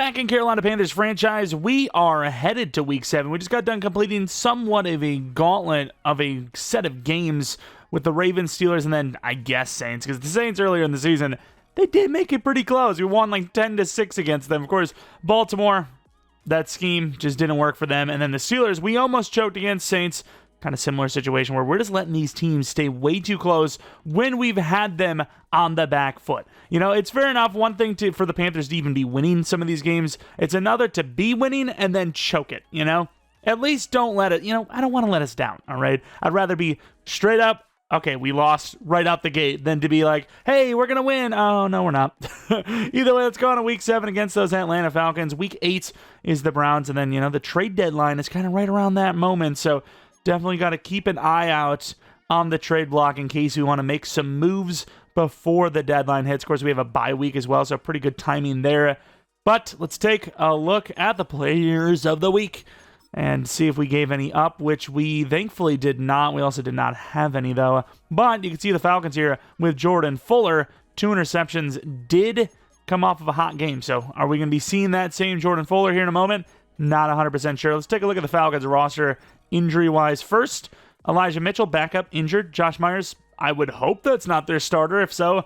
back in Carolina Panthers franchise. We are headed to week 7. We just got done completing somewhat of a gauntlet of a set of games with the Ravens, Steelers, and then, I guess, Saints. Because the Saints earlier in the season, they did make it pretty close. We won like 10-6 against them. Of course, Baltimore, that scheme just didn't work for them. And then the Steelers, we almost choked against Saints. Kind of similar situation where we're just letting these teams stay way too close when we've had them on the back foot. You know, it's fair enough. One thing for the Panthers to even be winning some of these games. It's another to be winning and then choke it, you know? At least don't let it, I don't want to let us down, all right? I'd rather be straight up, okay, we lost right out the gate, than to be like, hey, we're going to win. Oh, no, we're not. Either way, let's go on to week 7 against those Atlanta Falcons. Week 8 is the Browns, and then, the trade deadline is kind of right around that moment, so definitely got to keep an eye out on the trade block in case we want to make some moves before the deadline hits. Of course, we have a bye week as well, so pretty good timing there. But let's take a look at the players of the week and see if we gave any up, which we thankfully did not. We also did not have any, though. But you can see the Falcons here with Jordan Fuller. 2 interceptions, did come off of a hot game. So are we going to be seeing that same Jordan Fuller here in a moment? Not 100% sure. Let's take a look at the Falcons roster injury-wise first. Elijah Mitchell, backup, injured. Josh Myers, I would hope that's not their starter. If so,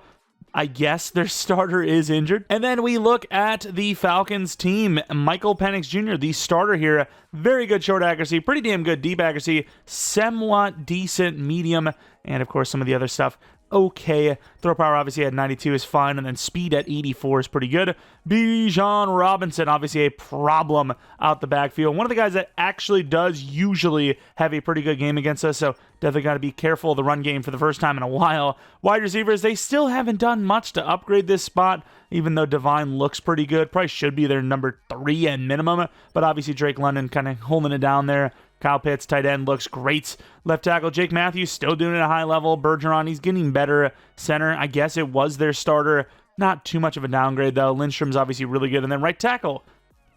I guess their starter is injured. And then we look at the Falcons team. Michael Penix Jr., the starter here. Very good short accuracy, pretty damn good deep accuracy, somewhat decent medium, and of course some of the other stuff. Okay. Throw power obviously at 92 is fine, and then speed at 84 is pretty good. Bijan Robinson, obviously a problem out the backfield. One of the guys that actually does usually have a pretty good game against us, so definitely got to be careful of the run game for the first time in a while. Wide receivers, they still haven't done much to upgrade this spot, even though Divine looks pretty good. Probably should be their number 3 at minimum, but obviously Drake London kind of holding it down there. Kyle Pitts, tight end, looks great. Left tackle, Jake Matthews, still doing it at a high level. Bergeron, he's getting better. Center, I guess it was their starter. Not too much of a downgrade, though. Lindstrom's obviously really good. And then right tackle,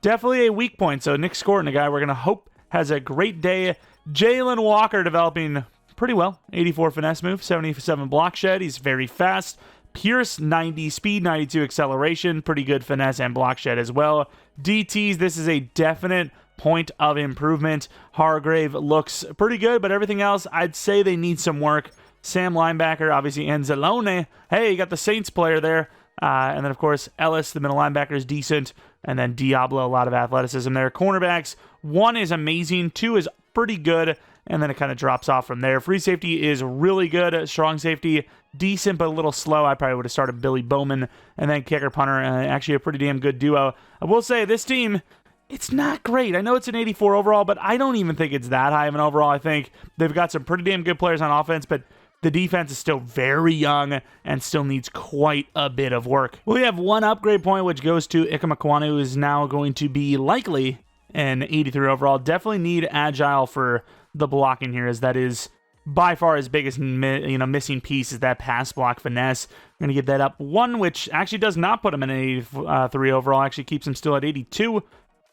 definitely a weak point. So Nick Scorton, a guy we're going to hope has a great day. Jalen Walker developing pretty well. 84 finesse move, 77 block shed. He's very fast. Pierce, 90 speed, 92 acceleration. Pretty good finesse and block shed as well. DTs, this is a definite point of improvement. Hargrave looks pretty good, but everything else, I'd say they need some work. Sam linebacker, obviously Anzalone. Hey, you got the Saints player there. And then, of course, Ellis, the middle linebacker, is decent. And then Diablo, a lot of athleticism there. Cornerbacks, 1 is amazing, 2 is pretty good, and then it kind of drops off from there. Free safety is really good. Strong safety, decent but a little slow. I probably would have started Billy Bowman. And then kicker, punter, actually a pretty damn good duo. I will say, this team, it's not great. I know it's an 84 overall, but I don't even think it's that high of an overall. I think they've got some pretty damn good players on offense, but the defense is still very young and still needs quite a bit of work. We have 1 upgrade point, which goes to Ikemakwanu, who is now going to be likely an 83 overall. Definitely need agile for the blocking here, as that is by far his biggest missing piece is that pass block finesse. I'm going to get that up 1, which actually does not put him in an 83 overall. Actually keeps him still at 82.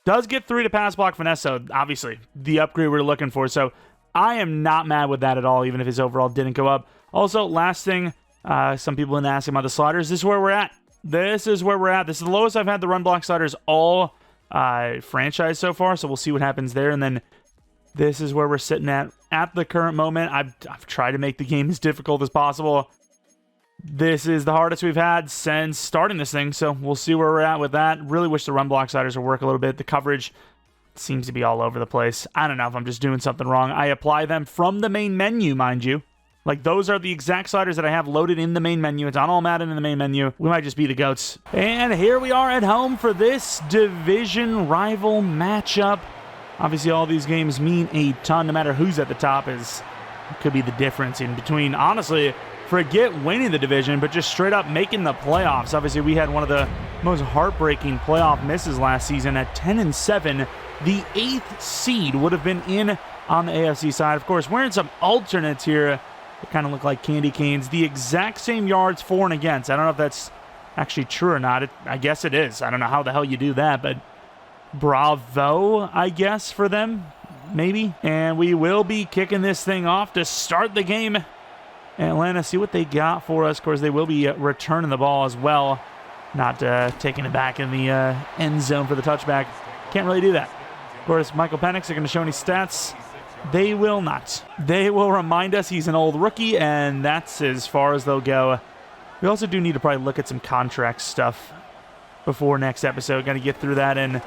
Does get 3 to pass block finesse, so obviously the upgrade we're looking for. So I am not mad with that at all, even if his overall didn't go up. Also, last thing, some people have been asking about the sliders. This is where we're at. This is where we're at. This is the lowest I've had the run block sliders all franchise so far, so we'll see what happens there. And then this is where we're sitting at the current moment. I've tried to make the game as difficult as possible. This is the hardest we've had since starting this thing, so we'll see where we're at with that. Really wish the run block sliders would work a little bit. The coverage seems to be all over the place. I don't know if I'm just doing something wrong. I apply them from the main menu, mind you. Like, those are the exact sliders that I have loaded in the main menu. It's on all Madden in the main menu. We might just be the GOATs. And here we are at home for this division rival matchup. Obviously, all these games mean a ton, no matter who's at the top. It could be the difference in between, honestly, forget winning the division, but just straight up making the playoffs. Obviously, we had one of the most heartbreaking playoff misses last season at 10-7. The 8th seed would have been in on the AFC side. Of course, wearing some alternates here. They kind of look like candy canes. The exact same yards for and against. I don't know if that's actually true or not. I guess it is. I don't know how the hell you do that, but bravo, I guess, for them, maybe. And we will be kicking this thing off to start the game. Atlanta, see what they got for us. Of course, they will be returning the ball as well. Not taking it back in the end zone for the touchback. Can't really do that. Of course, Michael Penix are going to show any stats. They will not. They will remind us he's an old rookie, and that's as far as they'll go. We also do need to probably look at some contract stuff before next episode. Got to get through that. And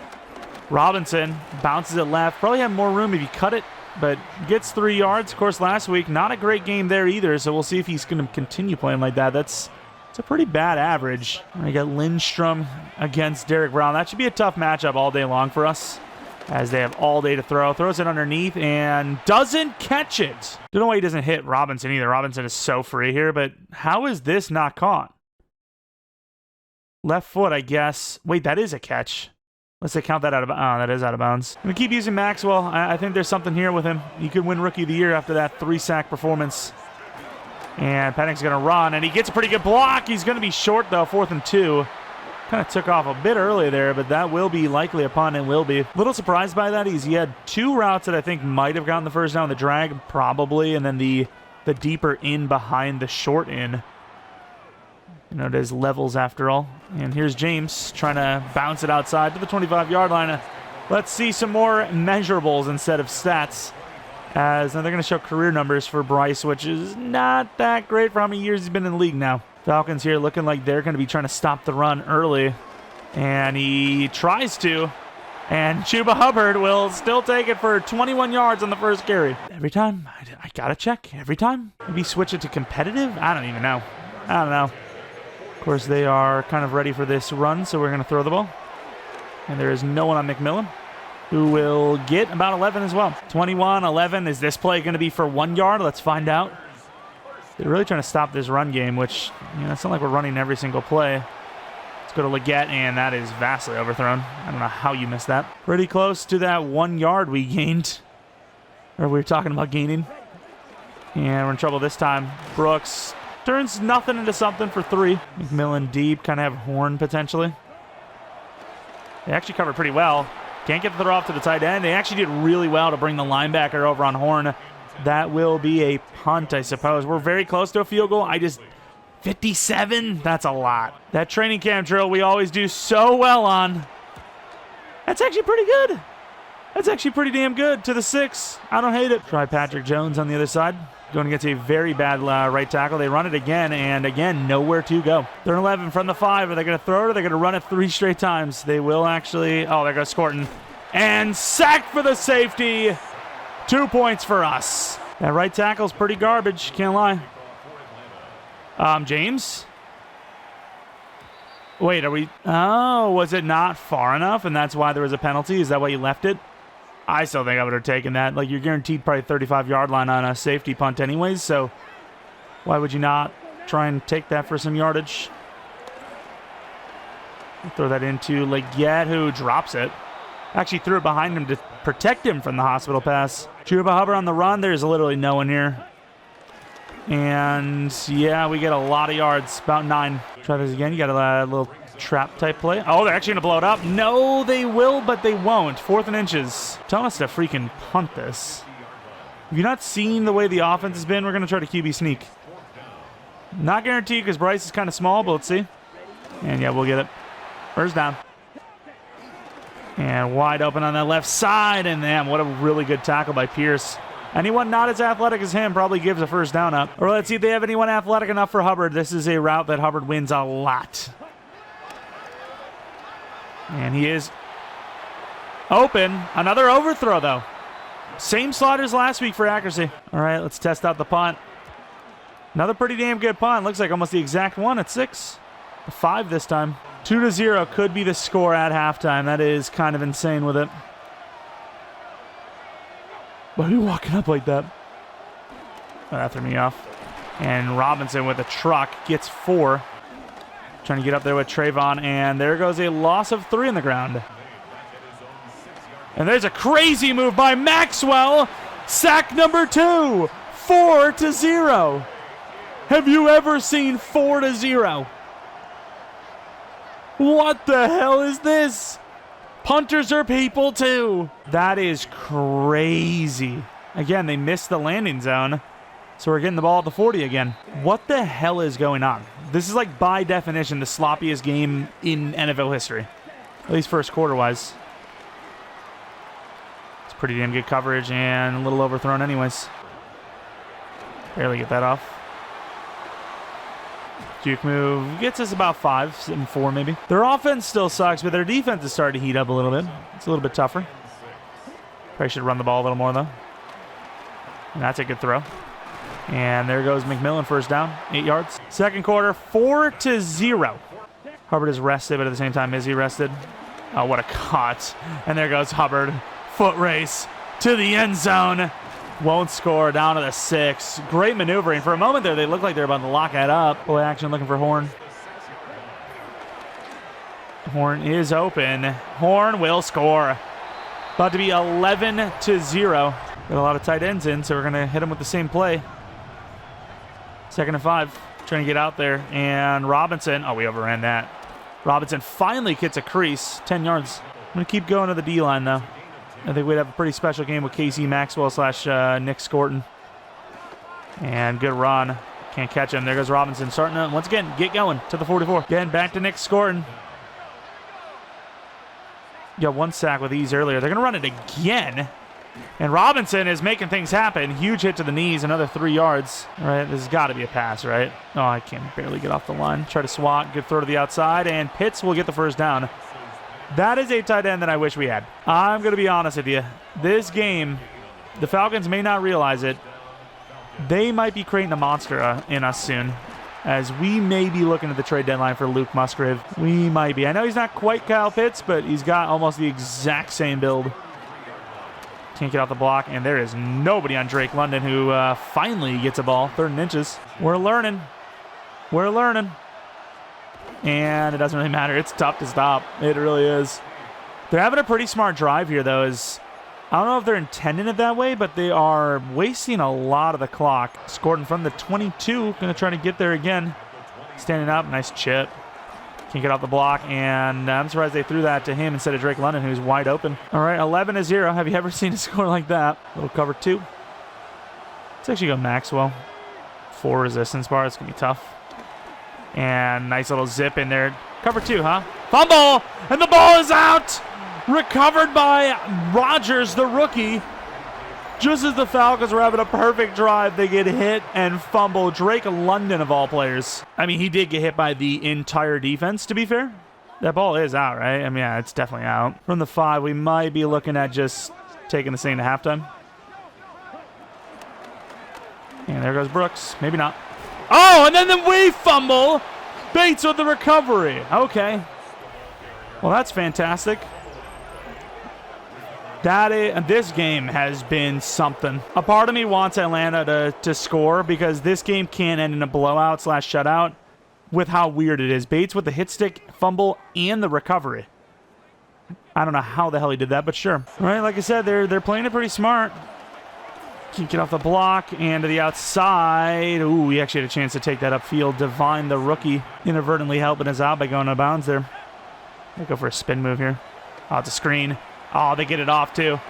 Robinson bounces it left. Probably have more room if you cut it, but gets 3 yards. Of course, last week, not a great game there either, so we'll see if he's going to continue playing like that. It's a pretty bad average. We got Lindstrom against Derek Brown. That should be a tough matchup all day long for us, as they have all day to throw. Throws it underneath and doesn't catch it. Don't know why he doesn't hit Robinson either. Robinson is so free here, but how is this not caught? Left foot, I guess. Wait, that is a catch. Let's say count that out of bounds. Oh, that is out of bounds. I'm going to keep using Maxwell. I think there's something here with him. He could win Rookie of the Year after that 3-sack performance. And Penix going to run, and he gets a pretty good block. He's going to be short, though, 4th and 2. Kind of took off a bit early there, but that will be likely a punt and will be. A little surprised by that. He had 2 routes that I think might have gotten the first down. The drag, probably, and then the deeper in behind the short in. You know, there's levels after all. And here's James trying to bounce it outside to the 25-yard line. Let's see some more measurables instead of stats. As now they're going to show career numbers for Bryce, which is not that great for how many years he's been in the league now. Falcons here looking like they're going to be trying to stop the run early. And he tries to. And Chuba Hubbard will still take it for 21 yards on the first carry. Every time, I got to check. Every time. Maybe switch it to competitive? I don't even know. I don't know. Of course, they are kind of ready for this run, so we're going to throw the ball. And there is no one on McMillan, who will get about 11 as well. 21-11. Is this play going to be for 1 yard? Let's find out. They're really trying to stop this run game, which, you know, it's not like we're running every single play. Let's go to Leggett, and that is vastly overthrown. I don't know how you missed that. Pretty close to that 1 yard we gained. Or we were talking about gaining. And we're in trouble this time. Brooks turns nothing into something for 3. McMillan deep, kind of have Horn potentially. They actually covered pretty well. Can't get the throw off to the tight end. They actually did really well to bring the linebacker over on Horn. That will be a punt, I suppose. We're very close to a field goal. 57? That's a lot. That training camp drill we always do so well on. That's actually pretty good. That's actually pretty damn good. To the 6. I don't hate it. Try Patrick Jones on the other side. Going against a very bad right tackle. They run it again, and again, nowhere to go. They're 11 from the 5. Are they going to throw it, or are they going to run it 3 straight times? They will actually. Oh, there goes Scorton. And sacked for the safety. 2 points for us. That right tackle's pretty garbage. Can't lie. James? Wait, are we. Oh, was it not far enough, and that's why there was a penalty? Is that why you left it? I still think I would have taken that. Like, you're guaranteed probably 35-yard line on a safety punt anyways, so why would you not try and take that for some yardage? Throw that into Leggett, who drops it. Actually threw it behind him to protect him from the hospital pass. Chuba Hubbard on the run. There's literally no one here. And, yeah, we get a lot of yards, about 9. Try this again. You got a little trap-type play. Oh, they're actually going to blow it up. No, they will, but they won't. 4th and inches. Telling us to freaking punt this. If you're not seeing the way the offense has been, we're going to try to QB sneak. Not guaranteed because Bryce is kind of small, but let's see. And, yeah, we'll get it. First down. And wide open on that left side. And, damn, what a really good tackle by Pierce. Anyone not as athletic as him probably gives a first down up. Or let's see if they have anyone athletic enough for Hubbard. This is a route that Hubbard wins a lot. And he is open. Another overthrow, though. Same slot as last week for accuracy. All right, let's test out the punt. Another pretty damn good punt. Looks like almost the exact one at 6. 5 this time. 2-0 could be the score at halftime. That is kind of insane with it. Why are you walking up like that? Oh, that threw me off. And Robinson with a truck gets 4. Trying to get up there with Trayvon, and there goes a loss of 3 on the ground. And there's a crazy move by Maxwell. Sack number 2. 4-0. Have you ever seen 4-0? What the hell is this? Punters are people too. That is crazy. Again, they missed the landing zone. So we're getting the ball at the 40 again. What the hell is going on? This is like by definition the sloppiest game in NFL history, at least first quarter wise. It's pretty damn good coverage and a little overthrown anyways. Barely get that off. Juke move gets us about 5 and 4 maybe. Their offense still sucks, but their defense is starting to heat up a little bit. It's a little bit tougher. Probably should run the ball a little more though. And that's a good throw. And there goes McMillan, first down, 8 yards. Second quarter, 4-0. Hubbard is rested, but at the same time, Izzy rested. Oh, what a cut. And there goes Hubbard. Foot race to the end zone. Won't score, down to the 6. Great maneuvering. For a moment there, they looked like they were about to lock that up. Play action looking for Horn. Horn is open. Horn will score. About to be 11-0. Got a lot of tight ends in, so we're going to hit them with the same play. 2nd and 5. Trying to get out there. And Robinson. Oh, we overran that. Robinson finally gets a crease. 10 yards. I'm going to keep going to the D-line, though. I think we'd have a pretty special game with Casey Maxwell / Nick Scorton. And good run. Can't catch him. There goes Robinson. Starting to, once again, get going to the 44. Again, back to Nick Scorton. Got 1 sack with ease earlier. They're going to run it again. And Robinson is making things happen. Huge hit to the knees. Another 3 yards. All right, this has got to be a pass, right? Oh, I can barely get off the line. Try to swat. Good throw to the outside. And Pitts will get the first down. That is a tight end that I wish we had. I'm going to be honest with you. This game, the Falcons may not realize it. They might be creating a monster in us soon, as we may be looking at the trade deadline for Luke Musgrave. We might be. I know he's not quite Kyle Pitts, but he's got almost the exact same build. Can't get off the block, and there is nobody on Drake London, who finally gets a ball. 3rd and inches. We're learning. We're learning. And it doesn't really matter. It's tough to stop. It really is. They're having a pretty smart drive here, though. I don't know if they're intending it that way, but they are wasting a lot of the clock. Scored from the 22. Going to try to get there again. Standing up. Nice chip. Can't get off the block. And I'm surprised they threw that to him instead of Drake London, who's wide open. All right, 11-0. Have you ever seen a score like that? Little cover 2. Let's actually go Maxwell. 4 resistance bar. It's going to be tough. And nice little zip in there. Cover 2, huh? Fumble! And the ball is out! Recovered by Rodgers, the rookie. Just as the Falcons were having a perfect drive, they get hit and fumble. Drake London, of all players. I mean, he did get hit by the entire defense, to be fair. That ball is out, right? I mean, yeah, it's definitely out. From the 5, we might be looking at just taking this thing to halftime. And there goes Brooks. Maybe not. Oh, and then we fumble. Bates with the recovery. Okay. Well, that's fantastic. This game has been something. A part of me wants Atlanta to score because this game can't end in a blowout / shutout with how weird it is. Bates with the hit stick, fumble, and the recovery. I don't know how the hell he did that, but sure. All right, like I said, they're playing it pretty smart. Can't get off the block and to the outside. Ooh, we actually had a chance to take that upfield. Divine, the rookie, inadvertently helping us out by going out of bounds there. They go for a spin move here. Oh, it's a screen. Oh, they get it off too.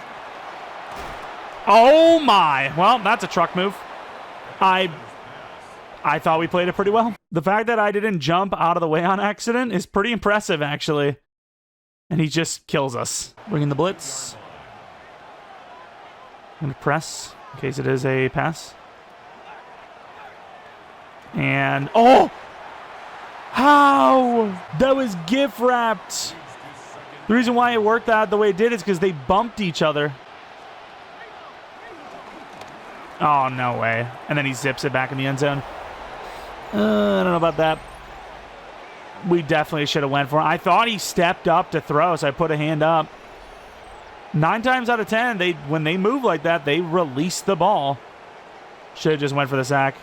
Oh my. Well, that's a truck move. I thought we played it pretty well. The fact that I didn't jump out of the way on accident is pretty impressive, actually. And he just kills us. Bringing the blitz. I'm going to press in case it is a pass. And, oh! How? That was gift wrapped. The reason why it worked out the way it did is because they bumped each other. Oh, no way. And then he zips it back in the end zone. I don't know about that. We definitely should have went for it. I thought he stepped up to throw, so I put a hand up. 9 times out of 10, when they move like that, they release the ball. Should have just went for the sack.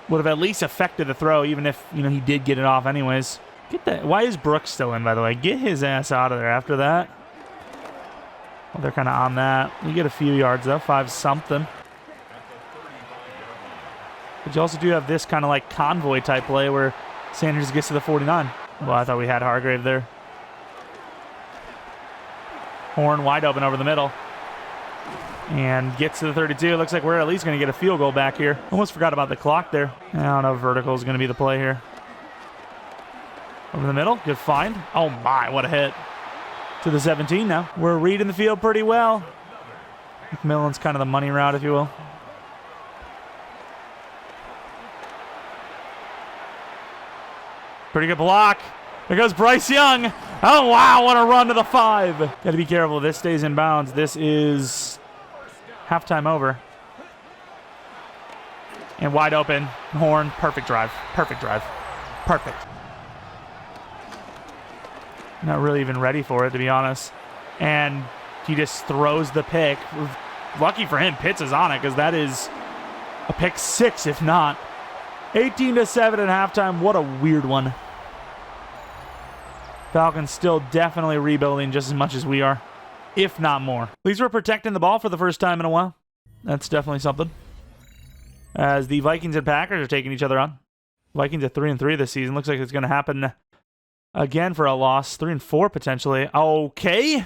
Would have at least affected the throw, even if he did get it off anyways. Get that. Why is Brooks still in, by the way? Get his ass out of there after that. Well, they're kind of on that. You get a few yards, though. 5-something. But you also do have this kind of like convoy type play where Sanders gets to the 49. Well, I thought we had Hargrave there. Horn wide open over the middle. And gets to the 32. Looks like we're at least going to get a field goal back here. Almost forgot about the clock there. I don't know if vertical is going to be the play here. Over the middle. Good find. Oh, my. What a hit. To the 17 now. We're reading the field pretty well. McMillan's kind of the money route, if you will. Pretty good block. There goes Bryce Young. Oh, wow. What a run to the 5. Got to be careful. This stays in bounds. This is halftime over. And wide open. Horn. Perfect drive. Perfect drive. Perfect. Not really even ready for it, to be honest. And he just throws the pick. Lucky for him, Pitts is on it because that is a pick 6, if not. 18-7 at halftime. What a weird one. Falcons still definitely rebuilding just as much as we are, if not more. At least we're protecting the ball for the first time in a while. That's definitely something. As the Vikings and Packers are taking each other on. Vikings are 3-3 this season. Looks like it's going to happen again for a loss. 3-4 potentially. Okay.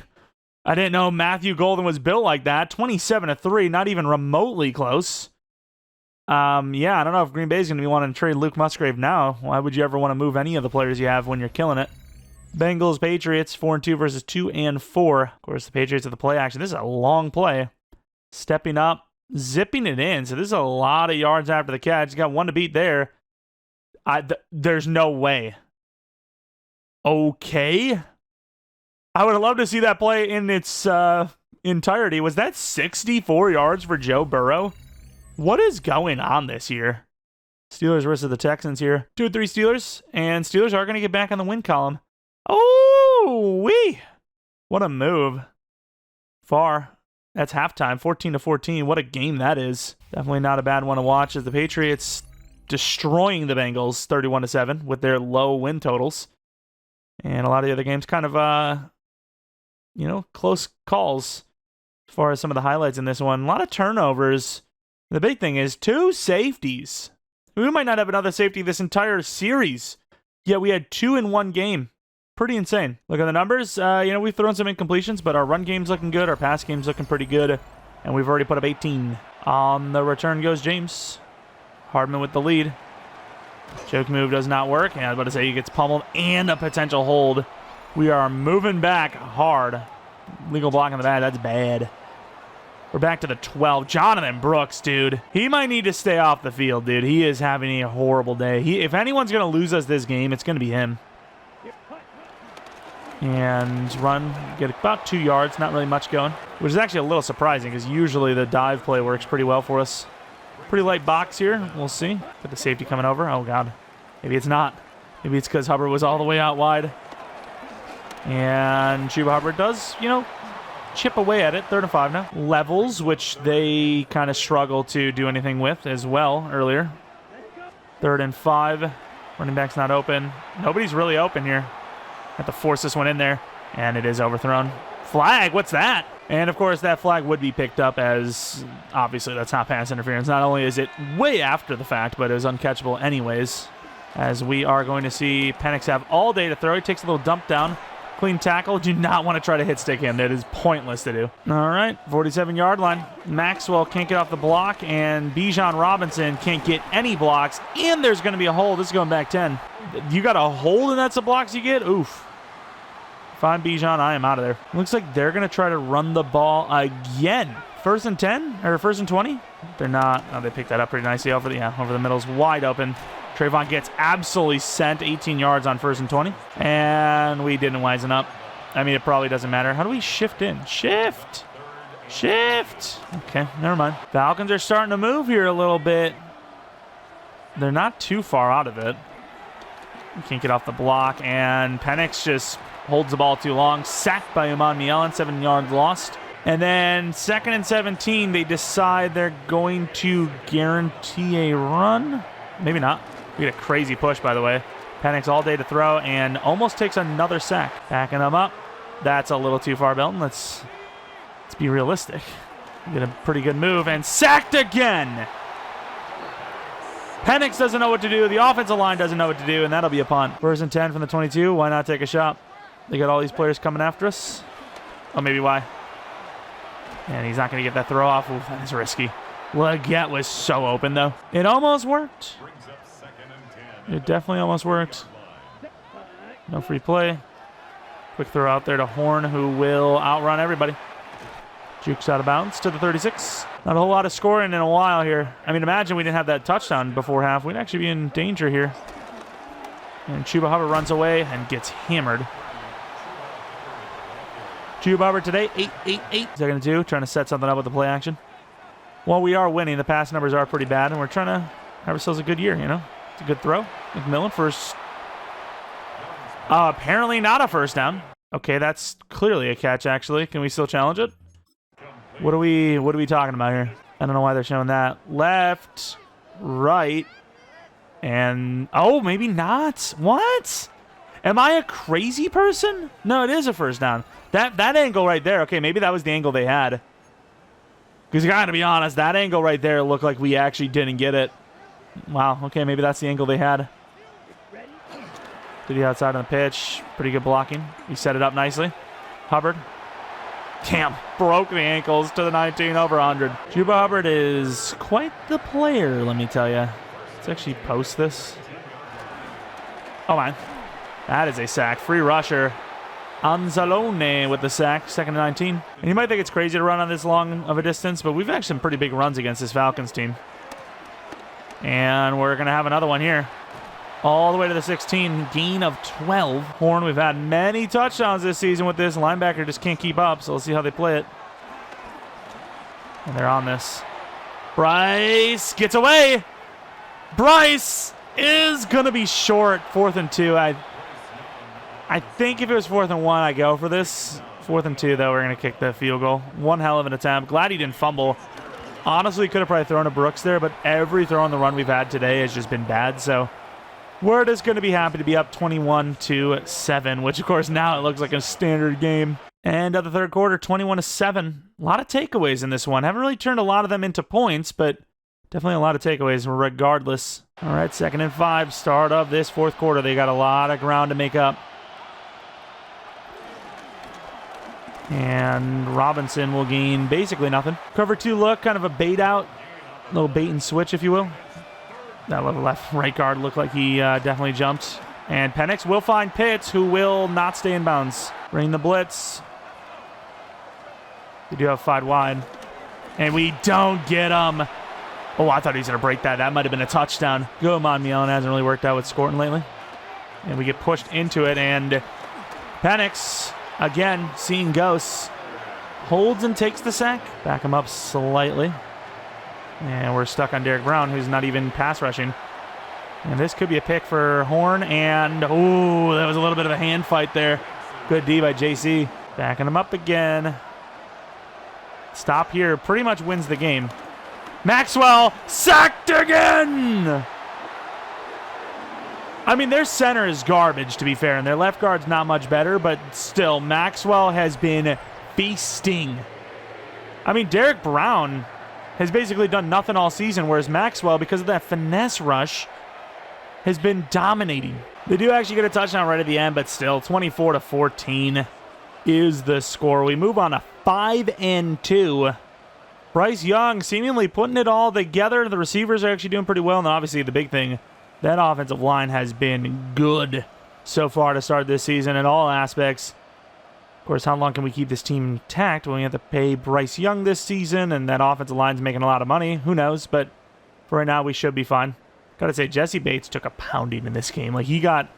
I didn't know Matthew Golden was built like that. 27-3, not even remotely close. Yeah, I don't know if Green Bay's going to be wanting to trade Luke Musgrave now. Why would you ever want to move any of the players you have when you're killing it? Bengals, Patriots, 4-2 versus 2-4. Of course, the Patriots have the play action. This is a long play. Stepping up, zipping it in. So this is a lot of yards after the catch. He's got one to beat there. There's no way. Okay. I would have loved to see that play in its entirety. Was that 64 yards for Joe Burrow? What is going on this year? Steelers versus the Texans here. 2-3 Steelers, and Steelers are going to get back on the win column. Oh, wee! What a move. Far. That's halftime, 14-14. What a game that is. Definitely not a bad one to watch as the Patriots destroying the Bengals 31-7 with their low win totals. And a lot of the other games kind of, close calls as far as some of the highlights in this one. A lot of turnovers. The big thing is 2 safeties. We might not have another safety this entire series, yet we had 2 in one game. Pretty insane. Look at the numbers. We've thrown some incompletions, but our run game's looking good. Our pass game's looking pretty good. And we've already put up 18. On the return goes James. Hardman with the lead. Choke move does not work. And I was about to say he gets pummeled and a potential hold. We are moving back hard. Legal block on the bad. That's bad. We're back to the 12. Jonathan Brooks, dude. He might need to stay off the field, dude. He is having a horrible day. If anyone's going to lose us this game, it's going to be him. And run, get about 2 yards, not really much going, which is actually a little surprising because usually the dive play works pretty well for us. Pretty light box here. We'll see. Got the safety coming over. Oh, God. Maybe it's not. Maybe it's because Hubbard was all the way out wide. And Chuba Hubbard does, chip away at it. 3rd and 5 now. Levels, which they kind of struggle to do anything with as well earlier. 3rd and 5. Running back's not open. Nobody's really open here. Have to force this one in there, and it is overthrown. Flag, what's that? And, of course, that flag would be picked up as, obviously, that's not pass interference. Not only is it way after the fact, but it was uncatchable anyways, as we are going to see Penix have all day to throw. He takes a little dump down. Clean tackle. Do not want to try to hit stick him. That is pointless to do. All right, 47-yard line. Maxwell can't get off the block, and Bijan Robinson can't get any blocks, and there's going to be a hold. This is going back 10. You got a hold, and that's the blocks you get? Oof. If I'm Bijan, I am out of there. Looks like they're going to try to run the ball again. 1st and 10? Or 1st and 20? They're not. Oh, they picked that up pretty nicely. Over the middle's wide open. Trayvon gets absolutely sent. 18 yards on 1st and 20. And we didn't wisen up. I mean, it probably doesn't matter. How do we shift in? Shift. Okay, never mind. Falcons are starting to move here a little bit. They're not too far out of it. Can't get off the block. And Penix just holds the ball too long. Sacked by Uman Mielen. 7 yards lost. And then 2nd and 17, they decide they're going to guarantee a run. Maybe not. We get a crazy push, by the way. Penix all day to throw and almost takes another sack. Backing them up. That's a little too far, Belton. Let's be realistic. Get a pretty good move and sacked again. Penix doesn't know what to do. The offensive line doesn't know what to do, and that'll be a punt. 1st and 10 from the 22. Why not take a shot? They got all these players coming after us. Oh, maybe why? And he's not going to get that throw off. Ooh, that is risky. Leggett was so open, though. It almost worked. It definitely almost worked. No free play. Quick throw out there to Horn, who will outrun everybody. Jukes out of bounds to the 36. Not a whole lot of scoring in a while here. I mean, imagine we didn't have that touchdown before half. We'd actually be in danger here. And Chuba Hubbard runs away and gets hammered. Chuba Hubbard today, 8-8-8. Second and 2, trying to set something up with the play action. Well, we are winning. The pass numbers are pretty bad, and we're trying to have ourselves a good year, you know? It's a good throw. McMillan first. Apparently not a first down. Okay, that's clearly a catch, actually. Can we still challenge it? What are we talking about here? I don't know why they're showing that. Left, right, and oh, maybe not. What? Am I a crazy person? No, it is a first down. That angle right there. Okay, maybe that was the angle they had. Because I gotta be honest, that angle right there looked like we actually didn't get it. Wow. Okay, maybe that's the angle they had. To the outside on the pitch. Pretty good blocking. He set it up nicely. Hubbard. Damn, broke the ankles to the 19 over 100. Chuba Hubbard is quite the player, let me tell you. Let's actually post this. Oh, man. That is a sack. Free rusher. Anzalone with the sack. Second and 19. And you might think it's crazy to run on this long of a distance, but we've had some pretty big runs against this Falcons team. And we're going to have another one here. All the way to the 16, gain of 12. Horn, we've had many touchdowns this season with this. Linebacker just can't keep up, so let's see how they play it. And they're on this. Bryce gets away. Bryce is going to be short. 4th and 2. I think if it was 4th and 1, I'd go for this. 4th and 2, though, we're going to kick the field goal. One hell of an attempt. Glad he didn't fumble. Honestly, could have probably thrown to Brooks there, but every throw on the run we've had today has just been bad, so we're just going to be happy to be up 21-7, which, of course, now it looks like a standard game. And of the third quarter, 21-7. A lot of takeaways in this one. Haven't really turned a lot of them into points, but definitely a lot of takeaways regardless. All right, 2nd and 5, start of this fourth quarter. They got a lot of ground to make up. And Robinson will gain basically nothing. Cover 2 look, kind of a bait out. A little bait and switch, if you will. That little right guard looked like he definitely jumped. And Penix will find Pitts, who will not stay in bounds. Bring the blitz. We do have 5 wide. And we don't get him. Oh, I thought he was going to break that. That might have been a touchdown. Go Monmion. Hasn't really worked out with scoring lately. And we get pushed into it. And Penix, again, seeing ghosts, holds and takes the sack. Back him up slightly. And we're stuck on Derek Brown, who's not even pass rushing. And this could be a pick for Horn. And, oh, that was a little bit of a hand fight there. Good D by JC. Backing him up again. Stop here. Pretty much wins the game. Maxwell sacked again! I mean, their center is garbage, to be fair. And their left guard's not much better. But still, Maxwell has been feasting. I mean, Derek Brown has basically done nothing all season, whereas Maxwell, because of that finesse rush, has been dominating. They do actually get a touchdown right at the end, but still, 24-14 is the score. We move on to 5 and 2. Bryce Young seemingly putting it all together. The receivers are actually doing pretty well, and obviously the big thing, that offensive line has been good so far to start this season in all aspects. Of course, how long can we keep this team intact when we have to pay Bryce Young this season and that offensive line's making a lot of money? Who knows? But for right now, we should be fine. Gotta say, Jesse Bates took a pounding in this game. Like, he got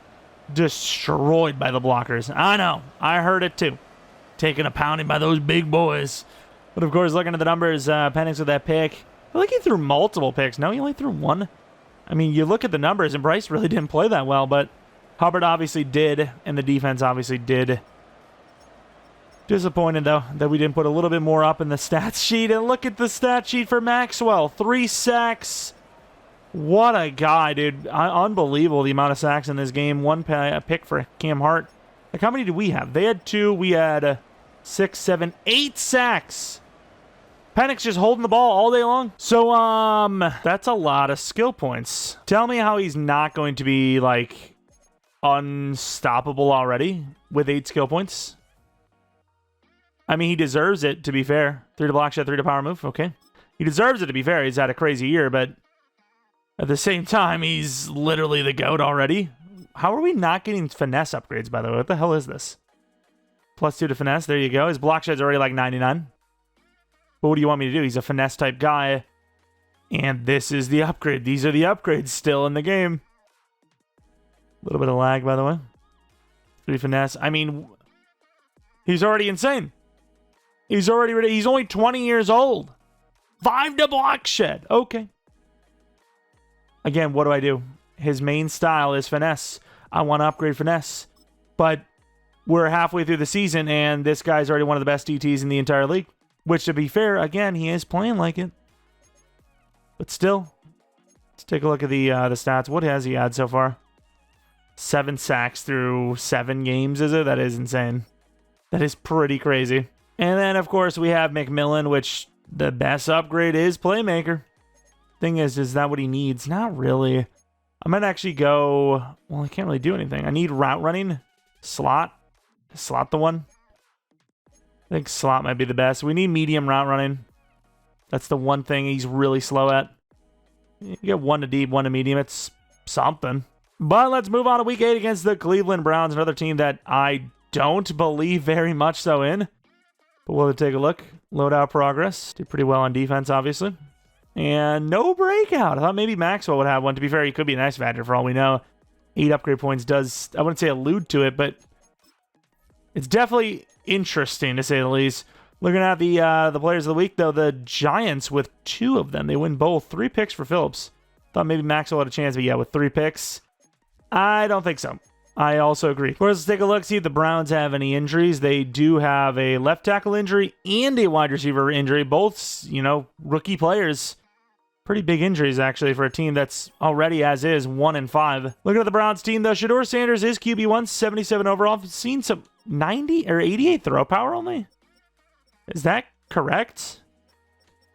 destroyed by the blockers. I know. I heard it too. Taking a pounding by those big boys. But of course, looking at the numbers, Penix with that pick. I feel like he threw multiple picks. No, he only threw one. I mean, you look at the numbers, and Bryce really didn't play that well, but Hubbard obviously did, and the defense obviously did. Disappointed, though, that we didn't put a little bit more up in the stats sheet. And look at the stat sheet for Maxwell. 3 sacks. What a guy, dude. Unbelievable, the amount of sacks in this game. One pick for Cam Hart. Like, how many did we have? They had 2. We had 6, 7, 8 sacks. Penix just holding the ball all day long. So, that's a lot of skill points. Tell me how he's not going to be, like, unstoppable already with 8 skill points. I mean, he deserves it, to be fair. 3 to block shot, 3 to power move. Okay. He deserves it, to be fair. He's had a crazy year, but at the same time, he's literally the GOAT already. How are we not getting finesse upgrades, by the way? What the hell is this? +2 to finesse. There you go. His block shed's already like 99. But what do you want me to do? He's a finesse type guy. And this is the upgrade. These are the upgrades still in the game. A little bit of lag, by the way. 3 finesse. I mean, he's already insane. He's only 20 years old. 5 to block shed. Okay. Again, what do? His main style is finesse. I want to upgrade finesse. But we're halfway through the season, and this guy's already one of the best DTs in the entire league. Which, to be fair, again, he is playing like it. But still, let's take a look at the stats. What has he had so far? 7 sacks through 7 games, is it? That is insane. That is pretty crazy. And then, of course, we have McMillan, which the best upgrade is playmaker. Thing is that what he needs? Not really. I might actually go... Well, I can't really do anything. I need route running. Slot. Slot the one. I think slot might be the best. We need medium route running. That's the one thing he's really slow at. You get 1 to deep, 1 to medium. It's something. But let's move on to week 8 against the Cleveland Browns, another team that I don't believe very much so in. But we'll take a look. Loadout progress. Did pretty well on defense, obviously. And no breakout. I thought maybe Maxwell would have one. To be fair, he could be an X Factor for all we know. 8 upgrade points does, I wouldn't say allude to it, but it's definitely interesting to say the least. Looking at the players of the week, though, the Giants with 2 of them. They win both. 3 picks for Phillips. Thought maybe Maxwell had a chance, but yeah, with 3 picks, I don't think so. I also agree. Of course, let's take a look, see if the Browns have any injuries. They do have a left tackle injury and a wide receiver injury. Both, rookie players. Pretty big injuries, actually, for a team that's already, as is, 1-5. Looking at the Browns team, though, Shedeur Sanders is QB1, 77 overall. I've seen some 90 or 88 throw power only. Is that correct?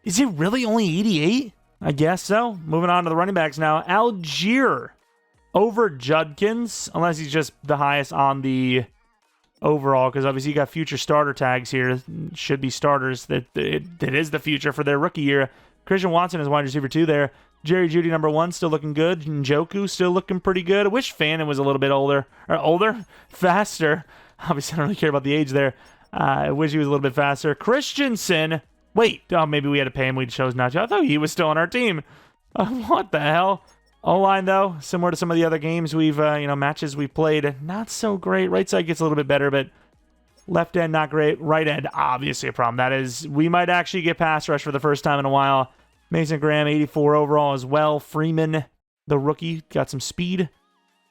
Is it really only 88? I guess so. Moving on to the running backs now. Algier over Judkins, unless he's just the highest on the overall, because obviously you got future starter tags here. Should be starters. That is the future for their rookie year. Christian Watson is wide receiver 2 there. Jerry Jeudy, number 1, still looking good. Njoku still looking pretty good. I wish Fannin was a little bit faster. Obviously, I don't really care about the age there. I wish he was a little bit faster. Christensen. Wait, maybe we had to pay him. We chose not to. I thought he was still on our team. What the hell? O-line, though, similar to some of the other games matches we've played, not so great. Right side gets a little bit better, but left end, not great. Right end, obviously a problem. That is, we might actually get pass rush for the first time in a while. Mason Graham, 84 overall as well. Freeman, the rookie, got some speed.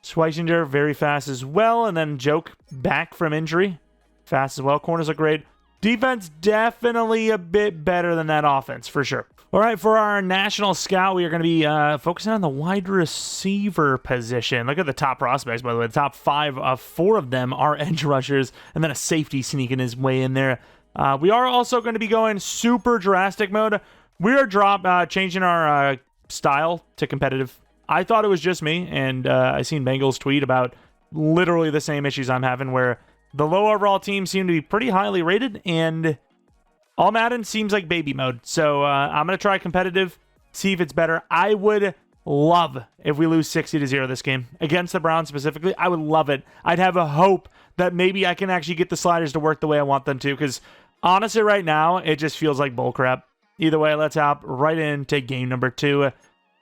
Schweizinger, very fast as well. And then Joke, back from injury. Fast as well. Corners look great. Defense, definitely a bit better than that offense, for sure. All right, for our national scout, we are going to be focusing on the wide receiver position. Look at the top prospects, by the way. The top 4 of them are edge rushers, and then a safety sneaking his way in there. We are also going to be going super drastic mode. We are changing our style to competitive. I thought it was just me, and I seen Bengals tweet about literally the same issues I'm having, where the low overall teams seem to be pretty highly rated, and all Madden seems like baby mode. So I'm going to try competitive, see if it's better. I would love if we lose 60-0 this game. Against the Browns specifically, I would love it. I'd have a hope that maybe I can actually get the sliders to work the way I want them to, because honestly right now, it just feels like bullcrap. Either way, let's hop right into game number 2.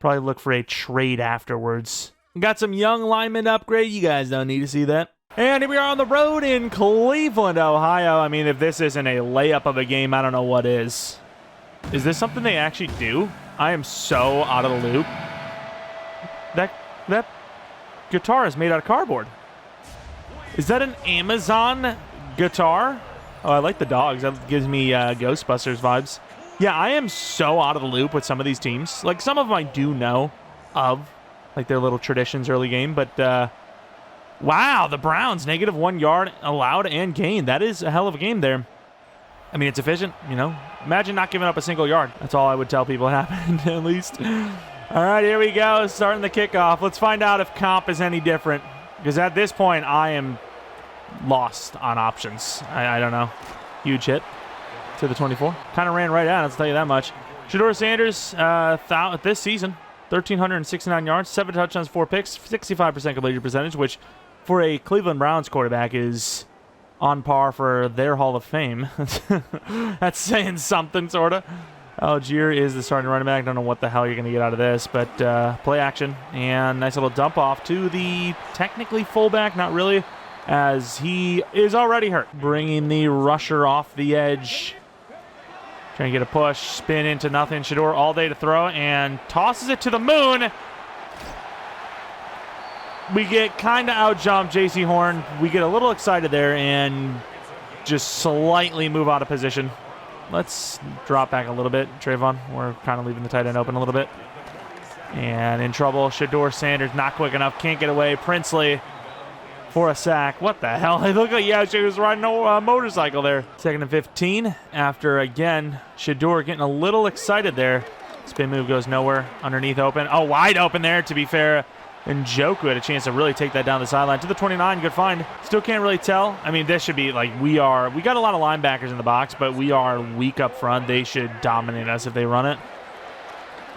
Probably look for a trade afterwards. Got some young lineman upgrade. You guys don't need to see that. And here we are on the road in Cleveland, Ohio. I mean, if this isn't a layup of a game, I don't know what is. Is this something they actually do? I am so out of the loop. That guitar is made out of cardboard. Is that an Amazon guitar? Oh, I like the dogs. That gives me Ghostbusters vibes. Yeah, I am so out of the loop with some of these teams. Like, some of them I do know of, like their little traditions early game, but wow, the Browns, -1 yard allowed and gained. That is a hell of a game there. I mean, it's efficient, Imagine not giving up a single yard. That's all I would tell people happened, at least. All right, here we go, starting the kickoff. Let's find out if comp is any different, because at this point, I am lost on options. I don't know. Huge hit to the 24. Kind of ran right out, I'll tell you that much. Shedeur Sanders, this season, 1,369 yards, 7 touchdowns, 4 picks, 65% completion percentage, which for a Cleveland Browns quarterback is on par for their Hall of Fame. That's saying something, sort of. Algier is the starting running back. I don't know what the hell you're going to get out of this, but play action and nice little dump off to the technically fullback, not really, as he is already hurt. Bringing the rusher off the edge. Trying to get a push, spin into nothing. Shador all day to throw and tosses it to the moon. We get kind of out-jumped J.C. Horn. We get a little excited there and just slightly move out of position. Let's drop back a little bit, Trayvon. We're kind of leaving the tight end open a little bit. And in trouble. Shador Sanders not quick enough. Can't get away. Princely for a sack. What the hell? It looked like, yeah, she was riding a motorcycle there. 2nd and 15 after, again, Shador getting a little excited there. Spin move goes nowhere. Underneath open. Oh, wide open there, to be fair. And Njoku had a chance to really take that down the sideline. To the 29, good find. Still can't really tell. I mean, this should be like we got a lot of linebackers in the box, but we are weak up front. They should dominate us if they run it.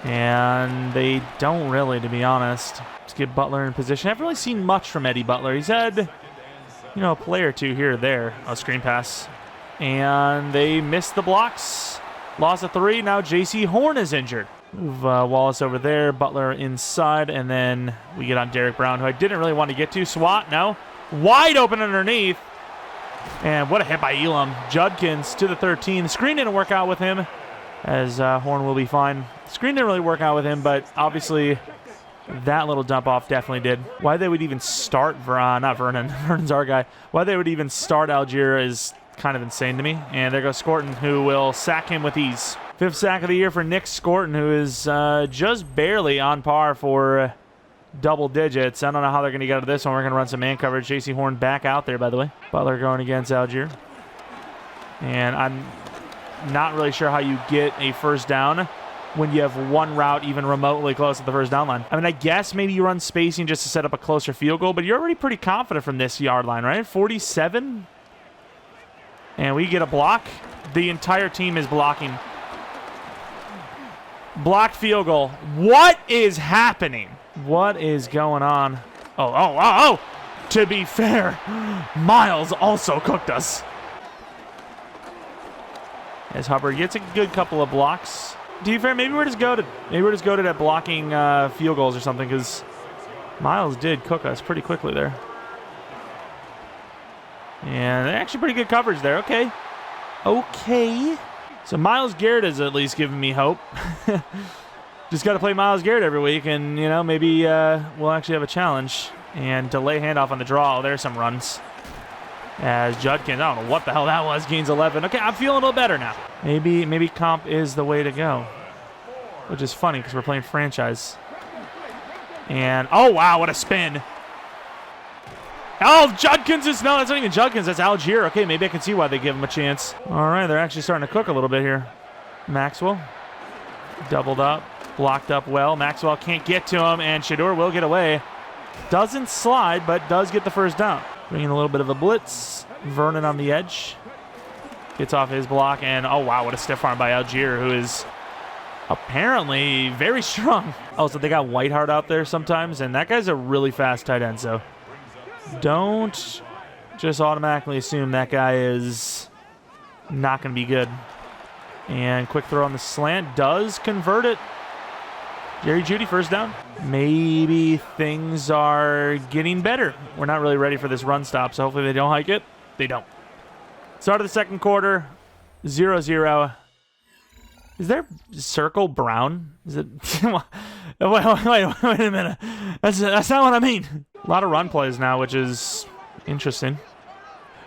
And they don't really, to be honest. Let's get Butler in position. I haven't really seen much from Eddie Butler. He's had, a play or two here or there. A screen pass. And they missed the blocks. Lost a 3. Now J.C. Horn is injured. Move Wallace over there, Butler inside, and then we get on Derek Brown, who I didn't really want to get to. Swat, no. Wide open underneath. And what a hit by Elam. Judkins to the 13. The screen didn't work out with him, as Horn will be fine. The screen didn't really work out with him, but obviously that little dump off definitely did. Why they would even start not Vernon, Vernon's our guy. Why they would even start Algier is kind of insane to me. And there goes Scorton, who will sack him with ease. 5th sack of the year for Nick Scorton, who is just barely on par for double digits. I don't know how they're going to get out of this one. We're going to run some man coverage. J.C. Horn back out there, by the way. Butler going against Algier. And I'm not really sure how you get a first down when you have one route even remotely close to the first down line. I mean, I guess maybe you run spacing just to set up a closer field goal, but you're already pretty confident from this yard line, right? 47. And we get a block. The entire team is blocking. Blocked field goal. What is happening? What is going on? Oh. To be fair, Miles also cooked us. As Hubbard gets a good couple of blocks. To be fair, maybe we're just goated. Maybe we're just goated at blocking field goals or something, because Miles did cook us pretty quickly there. And actually pretty good coverage there. Okay. So Myles Garrett is at least giving me hope. Just got to play Myles Garrett every week, and, maybe we'll actually have a challenge. And delay handoff on the draw. Oh, there's some runs. As Judkins, I don't know what the hell that was, gains 11. Okay, I'm feeling a little better now. Maybe comp is the way to go. Which is funny, because we're playing franchise. And, oh, wow, what a spin. Oh, Judkins is, no, that's not even Judkins, that's Algier. Okay, maybe I can see why they give him a chance. All right, they're actually starting to cook a little bit here. Maxwell, doubled up, blocked up well. Maxwell can't get to him, and Shador will get away. Doesn't slide, but does get the first down. Bringing a little bit of a blitz. Vernon on the edge. Gets off his block, and oh, wow, what a stiff arm by Algier, who is apparently very strong. Oh, so they got Whiteheart out there sometimes, and that guy's a really fast tight end, so don't just automatically assume that guy is not going to be good. And quick throw on the slant does convert it. Jerry Jeudy, first down. Maybe things are getting better. We're not really ready for this run stop, so hopefully they don't hike it. They don't. Start of the second quarter, 0-0. Is there Circle Brown? Is it? wait a minute. That's not what I mean. A lot of run plays now, which is interesting.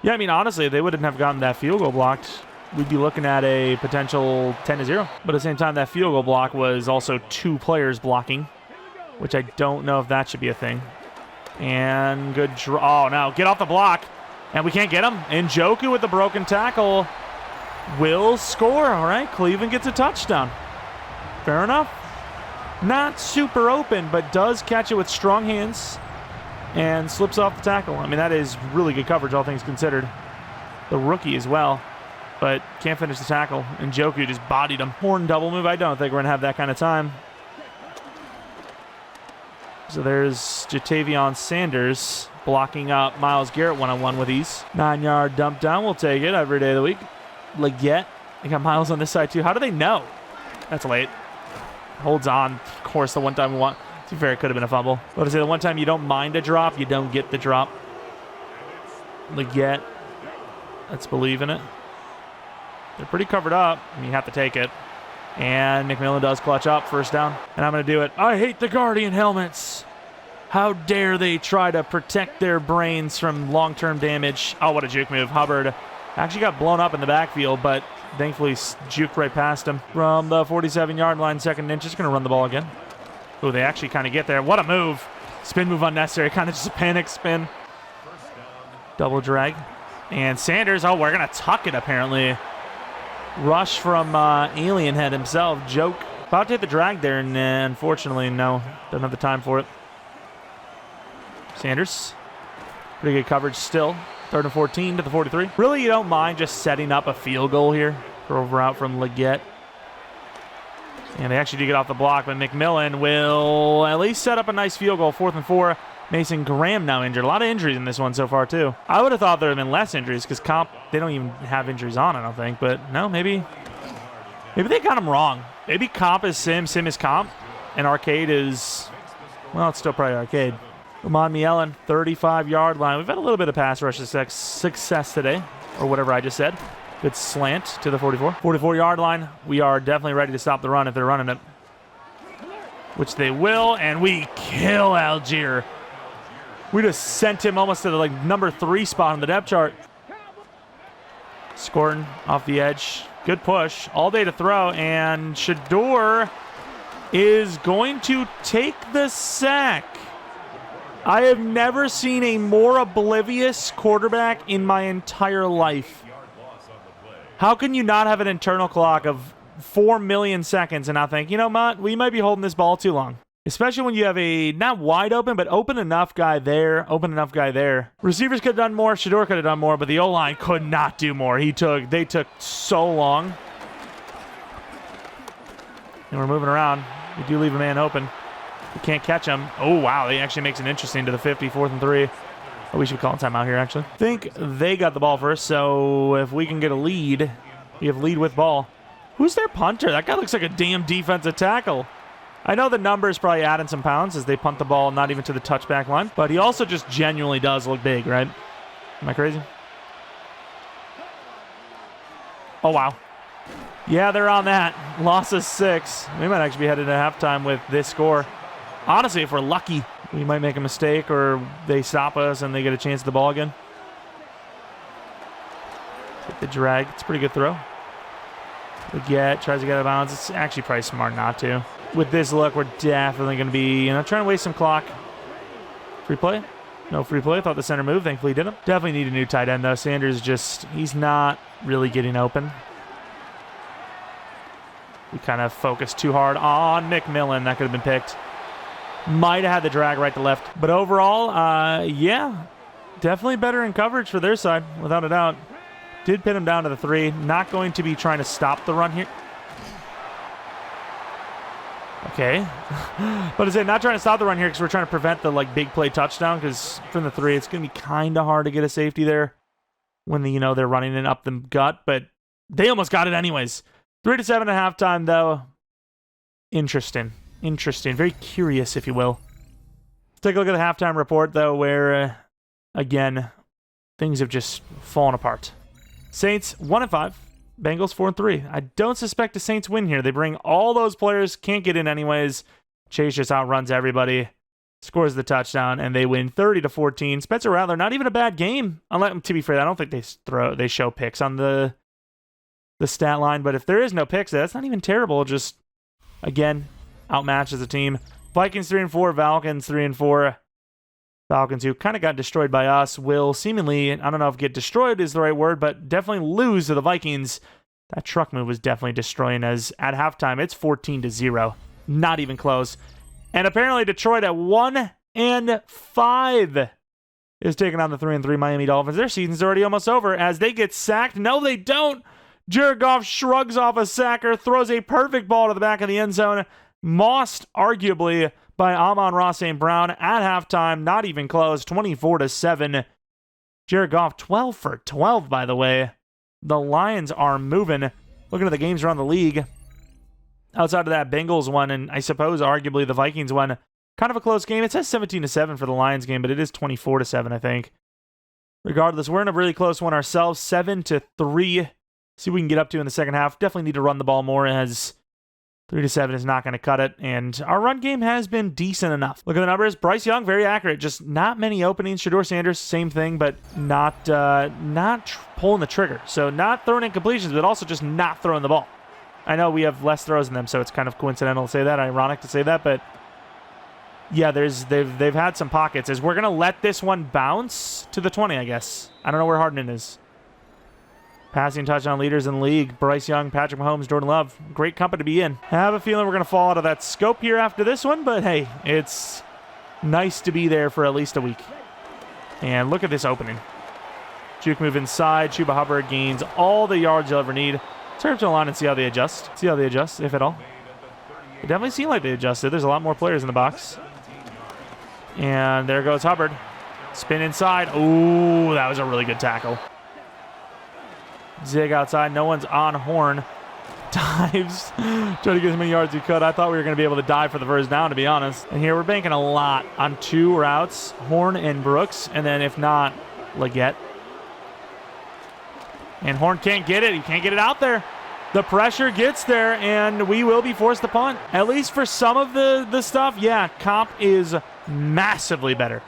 Yeah, I mean, honestly, if they wouldn't have gotten that field goal blocked, we'd be looking at a potential 10-0. But at the same time, that field goal block was also 2 players blocking, which I don't know if that should be a thing. And good draw. Oh, now get off the block. And we can't get him. And Njoku with the broken tackle will score. All right, Cleveland gets a touchdown. Fair enough. Not super open, but does catch it with strong hands and slips off the tackle. I mean, that is really good coverage, all things considered. The rookie as well, but can't finish the tackle. And Njoku just bodied him. Horn double move. I don't think we're going to have that kind of time. So there's Jatavion Sanders blocking up Myles Garrett one-on-one with ease. 9-yard dump down. We'll take it every day of the week. Leggett. They got Myles on this side too. How do they know? That's late. Holds on. Of course, the one time we want. To be fair, it could have been a fumble. But I say the one time you don't mind a drop, you don't get the drop. Leggett. Let's believe in it. They're pretty covered up. I mean, you have to take it. And McMillan does clutch up. First down. And I'm going to do it. I hate the Guardian helmets. How dare they try to protect their brains from long-term damage. Oh, what a juke move. Hubbard actually got blown up in the backfield, but thankfully juked right past him. From the 47-yard line, 2nd and inch. Just going to run the ball again. Oh, they actually kind of get there. What a move. Spin move unnecessary. Kind of just a panic spin. Double drag. And Sanders, oh, we're going to tuck it apparently. Rush from Alien Head himself. Joke. About to hit the drag there, and unfortunately, no. Doesn't have the time for it. Sanders. Pretty good coverage still. 3rd and 14 to the 43. Really, you don't mind just setting up a field goal here for over out from Leggett. And they actually do get off the block, but McMillan will at least set up a nice field goal. 4th and 4. Mason Graham now injured. A lot of injuries in this one so far, too. I would have thought there would have been less injuries because Comp, they don't even have injuries on, I don't think. But no, maybe they got him wrong. Maybe Comp is Sim, Sim is Comp, and Arcade is, well, it's still probably Arcade. Ramon Mielen, 35-yard line. We've had a little bit of pass rush success today, or whatever I just said. Good slant to the 44. 44-yard line. We are definitely ready to stop the run if they're running it, which they will, and we kill Algier. We just sent him almost to the number 3 spot on the depth chart. Scoring off the edge. Good push. All day to throw. And Shador is going to take the sack. I have never seen a more oblivious quarterback in my entire life. How can you not have an internal clock of 4 million seconds and not think, you know, Mott, we might be holding this ball too long? Especially when you have a, not wide open, but open enough guy there. Receivers could have done more. Shador could have done more, but the O-line could not do more. They took so long. And we're moving around. We do leave a man open. We can't catch him. Oh, wow. They actually makes it interesting to the 50, 4th and 3. Oh, we should call a timeout here, actually. I think they got the ball first, so if we can get a lead, we have lead with ball. Who's their punter? That guy looks like a damn defensive tackle. I know the numbers probably adding some pounds as they punt the ball not even to the touchback line, but he also just genuinely does look big, right? Am I crazy? Oh, wow. Yeah, they're on that. Loss of 6. We might actually be headed to halftime with this score. Honestly, if we're lucky, we might make a mistake or they stop us and they get a chance at the ball again. Take the drag. It's a pretty good throw. Leggett tries to get out of bounds. It's actually probably smart not to. With this look, we're definitely going to be, trying to waste some clock. Free play? No free play. Thought the center moved. Thankfully, he didn't. Definitely need a new tight end, though. Sanders he's not really getting open. We kind of focused too hard on McMillan. That could have been picked. Might have had the drag right to left. But overall, yeah, definitely better in coverage for their side, without a doubt. Did pin him down to the 3. Not going to be trying to stop the run here. Okay. But is it not trying to stop the run here because we're trying to prevent the big play touchdown? Because from the 3, it's going to be kind of hard to get a safety there when they're running it up the gut. But they almost got it anyways. 3-7 at halftime, though. Interesting. Very curious, if you will. Let's take a look at the halftime report, though, where, again, things have just fallen apart. Saints 1-5. Bengals 4-3. I don't suspect the Saints win here. They bring all those players, can't get in anyways. Chase just outruns everybody, scores the touchdown, and they win 30-14. Spencer Rattler, not even a bad game. To be fair, I don't think they show picks on the stat line, but if there is no picks, that's not even terrible. Just, again, outmatches the team. Vikings 3-4, Falcons 3-4. Falcons, who kind of got destroyed by us, will seemingly, I don't know if get destroyed is the right word, but definitely lose to the Vikings. That truck move was definitely destroying, as at halftime, it's 14-0. Not even close. And apparently Detroit at 1-5 is taking on the 3-3 Miami Dolphins. Their season's already almost over as they get sacked. No, they don't. Jared Goff shrugs off a sacker, throws a perfect ball to the back of the end zone. Moss arguably by Amon-Ra St. Brown at halftime. Not even close. 24-7. Jared Goff, 12 for 12, by the way. The Lions are moving. Looking at the games around the league. Outside of that Bengals one, and I suppose arguably the Vikings one, kind of a close game. It says 17-7 for the Lions game, but it is 24-7, I think. Regardless, we're in a really close one ourselves. 7-3. See what we can get up to in the second half. Definitely need to run the ball more, as 3-7 is not going to cut it. And our run game has been decent enough. Look at the numbers. Bryce Young, very accurate. Just not many openings. Shedeur Sanders, same thing, but not pulling the trigger. So not throwing in completions, but also just not throwing the ball. I know we have less throws in them, so it's kind of coincidental to say that, ironic to say that, but yeah, they've had some pockets. As we're going to let this one bounce to the 20, I guess. I don't know where Hardman is. Passing touchdown leaders in the league. Bryce Young, Patrick Mahomes, Jordan Love. Great company to be in. I have a feeling we're going to fall out of that scope here after this one, but hey, it's nice to be there for at least a week. And look at this opening. Juke move inside. Chuba Hubbard gains all the yards you'll ever need. Turn to the line and see how they adjust. See how they adjust, if at all. It definitely seemed like they adjusted. There's a lot more players in the box. And there goes Hubbard. Spin inside. Ooh, that was a really good tackle. Zig outside. No one's on Horn. Dives. Trying to get as many yards as he could. I thought we were going to be able to dive for the first down, to be honest. And here we're banking a lot on two routes. Horn and Brooks. And then if not, Leggett. And Horn can't get it. He can't get it out there. The pressure gets there, and we will be forced to punt. At least for some of the stuff, yeah, comp is massively better.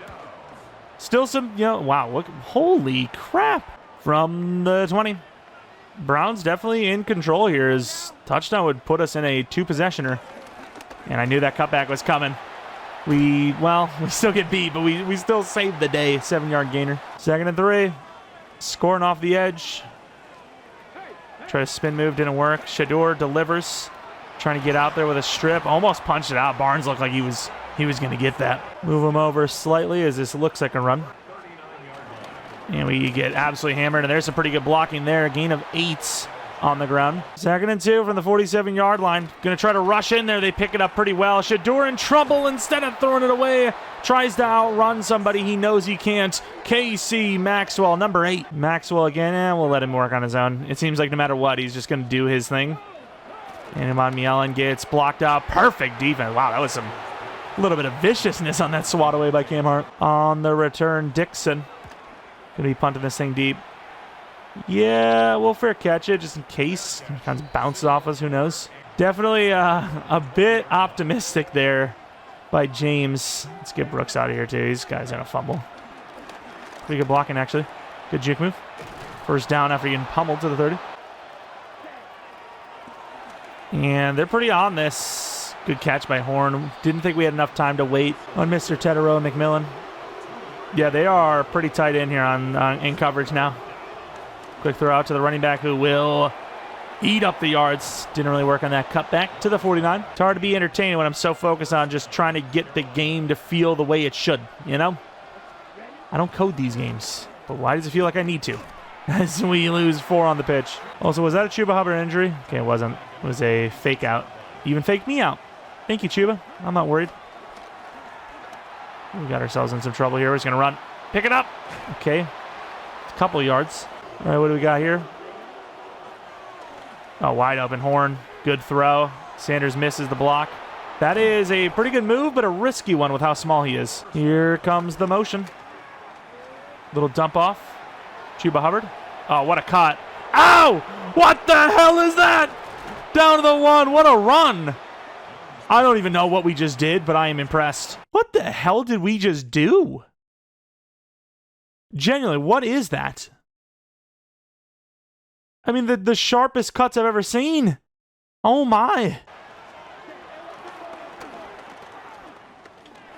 Still some, wow, look, holy crap. From the 20. Browns definitely in control here. His touchdown would put us in a two-possessioner. And I knew that cutback was coming. We still get beat, but we still saved the day. 7-yard gainer. 2nd and 3. Scoring off the edge. Try to spin move, didn't work. Shedeur delivers. Trying to get out there with a strip. Almost punched it out. Barnes looked like he was going to get that. Move him over slightly as this looks like a run. And we get absolutely hammered. And there's some pretty good blocking there. A gain of 8 on the ground. 2nd and 2 from the 47-yard line. Going to try to rush in there. They pick it up pretty well. Shedeur in trouble. Instead of throwing it away, tries to outrun somebody he knows he can't. KC Maxwell, number 8. Maxwell again. We'll let him work on his own. It seems like no matter what, he's just going to do his thing. And Iman Mielen gets blocked out. Perfect defense. Wow, that was some little bit of viciousness on that swat away by Cam Hart. On the return, Dixon. Going to be punting this thing deep. Yeah, we'll fair catch it just in case. It kind of bounces off us, who knows. Definitely a bit optimistic there by James. Let's get Brooks out of here, too. These guys are going to fumble. Pretty good blocking, actually. Good juke move. First down after getting pummeled to the 30. And they're pretty on this. Good catch by Horn. Didn't think we had enough time to wait on Mr. Tetero and McMillan. Yeah, they are pretty tight in here in coverage now. Quick throw out to the running back who will eat up the yards. Didn't really work on that cutback to the 49. It's hard to be entertaining when I'm so focused on just trying to get the game to feel the way it should, I don't code these games, but why does it feel like I need to? As we lose 4 on the pitch. Also, was that a Chuba Hubbard injury? Okay, it wasn't. It was a fake out. Even faked me out. Thank you, Chuba. I'm not worried. We got ourselves in some trouble here. We're just going to run. Pick it up. Okay. A couple yards. All right, what do we got here? Oh, wide open Horn. Good throw. Sanders misses the block. That is a pretty good move, but a risky one with how small he is. Here comes the motion. Little dump off. Chuba Hubbard. Oh, what a cut. Ow! What the hell is that? Down to the 1. What a run. I don't even know what we just did, but I am impressed. What the hell did we just do? Genuinely, what is that? I mean, the sharpest cuts I've ever seen. Oh, my.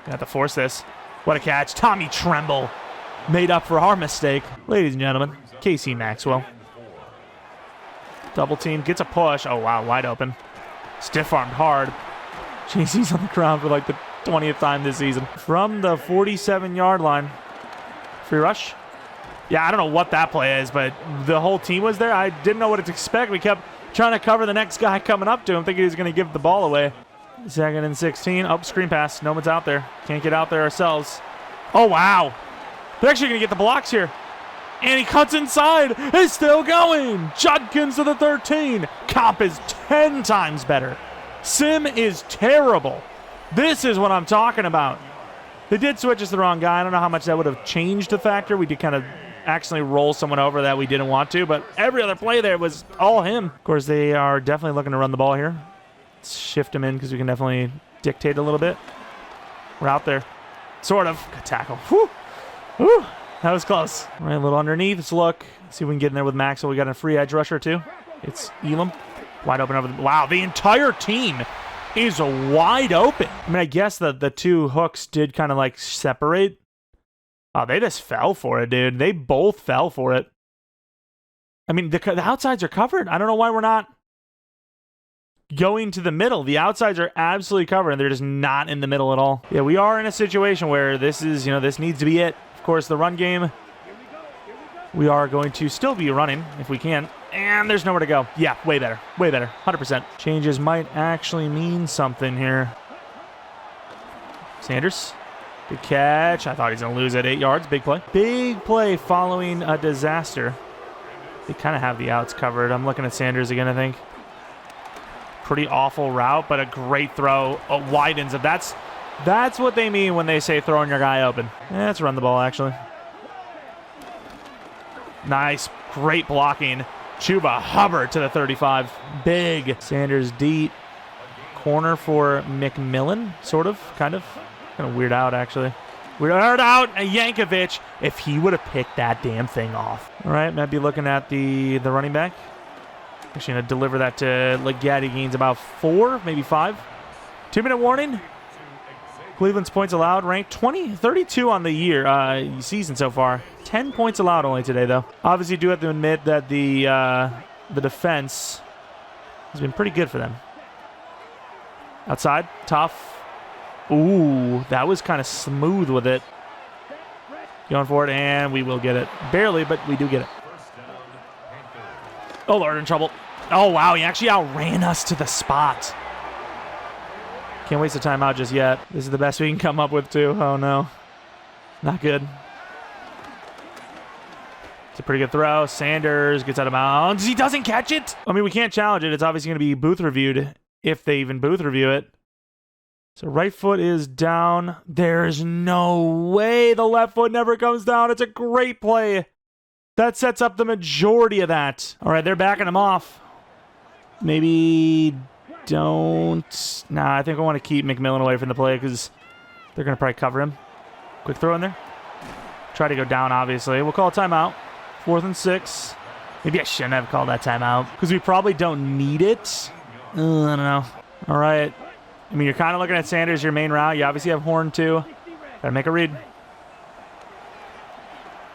Got to force this. What a catch. Tommy Tremble made up for our mistake. Ladies and gentlemen, KC Maxwell. Double team. Gets a push. Oh, wow. Wide open. Stiff-armed hard. JC's on the ground for like the 20th time this season. From the 47-yard line. Free rush. Yeah, I don't know what that play is, but the whole team was there. I didn't know what to expect. We kept trying to cover the next guy coming up to him, thinking he was going to give the ball away. Second and 16. Oh, screen pass. No one's out there. Can't get out there ourselves. Oh, wow. They're actually going to get the blocks here. And he cuts inside. He's still going. Judkins to the 13. Comp is 10 times better. Sim is terrible. This is what I'm talking about. They did switch us the wrong guy. I don't know how much that would have changed the factor. We did kind of accidentally roll someone over that we didn't want to, but every other play there was all him. Of course, they are definitely looking to run the ball here. Let's shift him in because we can definitely dictate a little bit. We're out there. Sort of. Good tackle. Whew. Whew. That was close. All right, a little underneath. Let's look. See if we can get in there with Maxwell. We got a free edge rusher, too. It's Elam. Wide open over the... Wow, the entire team is wide open. I mean, I guess the two hooks did kind of, like, separate. Oh, they just fell for it, dude. They both fell for it. I mean, the outsides are covered. I don't know why we're not going to the middle. The outsides are absolutely covered, and they're just not in the middle at all. Yeah, we are in a situation where this is, this needs to be it. Of course, the run game, we are going to still be running if we can. And there's nowhere to go. Yeah, way better. Way better. 100%. Changes might actually mean something here. Sanders. Good catch. I thought he's going to lose at 8 yards. Big play. Big play following a disaster. They kind of have the outs covered. I'm looking at Sanders again, I think. Pretty awful route, but a great throw. Widens it. That's what they mean when they say throwing your guy open. Let's run the ball, actually. Nice. Great blocking. Chuba Hubbard to the 35. Big. Sanders deep. Corner for McMillan, sort of, kind of. Kind of weird out, actually. Weird out. Yankovic, if he would have picked that damn thing off. All right, might be looking at the running back. Actually going to deliver that to Leggett. He gains about 4, maybe 5. 2-minute warning. Cleveland's points allowed ranked 32 on the year, season so far. 10 points allowed only today, though. Obviously, you do have to admit that the defense has been pretty good for them. Outside, tough. Ooh, that was kind of smooth with it. Going for it, and we will get it. Barely, but we do get it. Oh, Lord, in trouble. Oh, wow, he actually outran us to the spot. Can't waste a timeout just yet. This is the best we can come up with, too. Oh, no. Not good. It's a pretty good throw. Sanders gets out of bounds. He doesn't catch it. I mean, we can't challenge it. It's obviously going to be booth reviewed, if they even booth review it. So right foot is down. There's no way the left foot never comes down. It's a great play. That sets up the majority of that. All right, they're backing him off. Maybe don't. Nah, I think I want to keep McMillan away from the play because they're going to probably cover him. Quick throw in there. Try to go down, obviously. We'll call a timeout. 4th and 6. Maybe I shouldn't have called that timeout because we probably don't need it. I don't know. All right. I mean, you're kind of looking at Sanders, your main route. You obviously have Horn, too. Gotta make a read.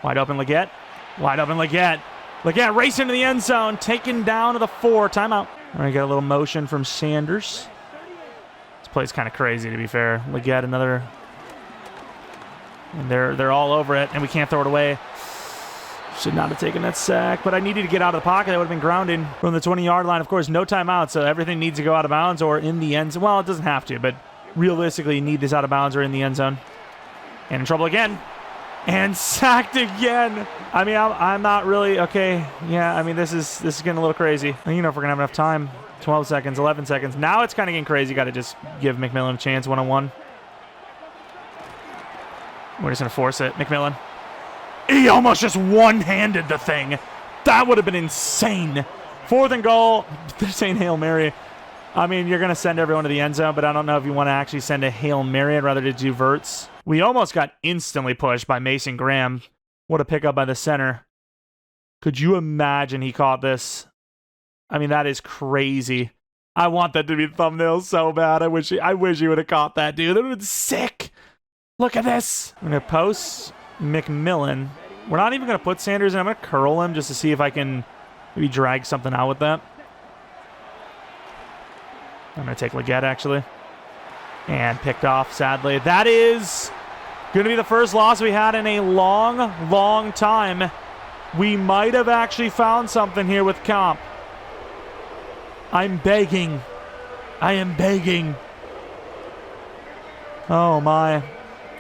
Wide open, Leggett. Wide open, Leggett. Leggett racing to the end zone. Taken down to the 4. Timeout. All right, got a little motion from Sanders. This play's kind of crazy, to be fair. Leggett, another. And they're all over it, and we can't throw it away. Should not have taken that sack, but I needed to get out of the pocket. That would have been grounding from the 20-yard line. Of course, no timeout, so everything needs to go out of bounds or in the end zone. Well, it doesn't have to, but realistically, you need this out of bounds or in the end zone. And in trouble again. And sacked again. I mean, I'm not really... Okay, yeah, I mean, this is getting a little crazy. You know if we're going to have enough time. 12 seconds, 11 seconds. Now it's kind of getting crazy. Got to just give McMillan a chance one-on-one. We're just going to force it. McMillan. He almost just one-handed the thing. That would have been insane. 4th and goal. They're saying Hail Mary. I mean, you're going to send everyone to the end zone, but I don't know if you want to actually send a Hail Mary. I'd rather to do verts. We almost got instantly pushed by Mason Graham. What a pickup by the center. Could you imagine he caught this? I mean, that is crazy. I want that to be the thumbnail so bad. I wish he would have caught that, dude. That would have been sick. Look at this. I'm going to post McMillan. We're not even going to put Sanders in. I'm going to curl him just to see if I can maybe drag something out with that. I'm going to take Leggett, actually. And picked off, sadly. That is going to be the first loss we had in a long, long time. We might have actually found something here with comp. I'm begging. I am begging. Oh, my.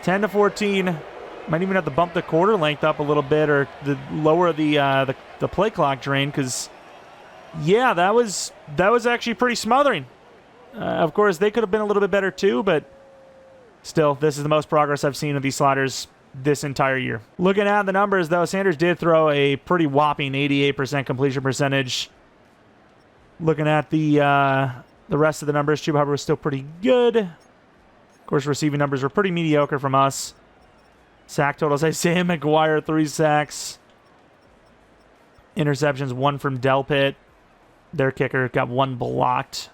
10-14. Might even have to bump the quarter length up a little bit or lower the play clock drain because, yeah, that was actually pretty smothering. Of course, they could have been a little bit better too, but still, this is the most progress I've seen of these sliders this entire year. Looking at the numbers, though, Sanders did throw a pretty whopping 88% completion percentage. Looking at the rest of the numbers, Chuba Hubbard was still pretty good. Of course, receiving numbers were pretty mediocre from us. Sack totals, Isaiah McGuire, 3 sacks. Interceptions, 1 from Delpit. Their kicker got 1 blocked,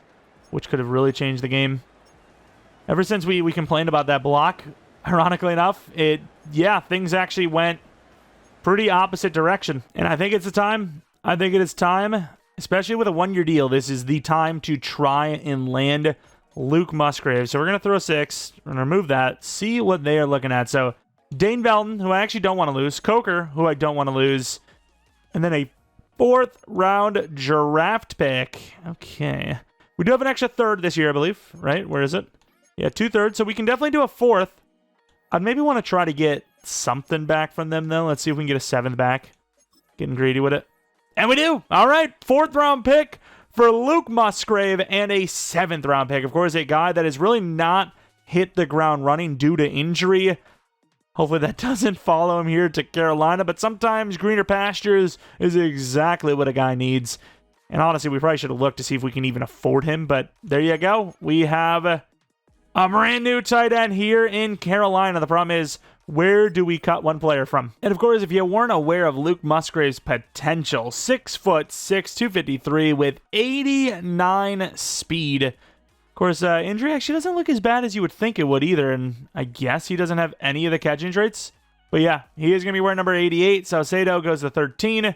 which could have really changed the game. Ever since we complained about that block, ironically enough, things actually went pretty opposite direction. And I think it's the time. I think it is time, especially with a 1-year deal. This is the time to try and land Luke Musgrave. So we're going to throw 6. We're going to remove that, see what they are looking at. So Dane Belton, who I actually don't want to lose. Coker, who I don't want to lose. And then a 4th round draft pick. Okay. We do have an extra 3rd this year, I believe, right? Where is it? Yeah, 2 thirds. So we can definitely do a 4th. I'd maybe want to try to get something back from them, though. Let's see if we can get a 7th back. Getting greedy with it. And we do. All right. 4th round pick for Luke Musgrave and a 7th round pick. Of course, a guy that has really not hit the ground running due to injury. Hopefully that doesn't follow him here to Carolina, but sometimes greener pastures is exactly what a guy needs. And honestly, we probably should have looked to see if we can even afford him, but there you go. We have a brand new tight end here in Carolina. The problem is, where do we cut one player from? And of course, if you weren't aware of Luke Musgrave's potential, 6'6", 253 with 89 speed. Of course, injury actually doesn't look as bad as you would think it would either, and I guess he doesn't have any of the catching traits. But yeah, he is going to be wearing number 88. Saucedo goes to 13.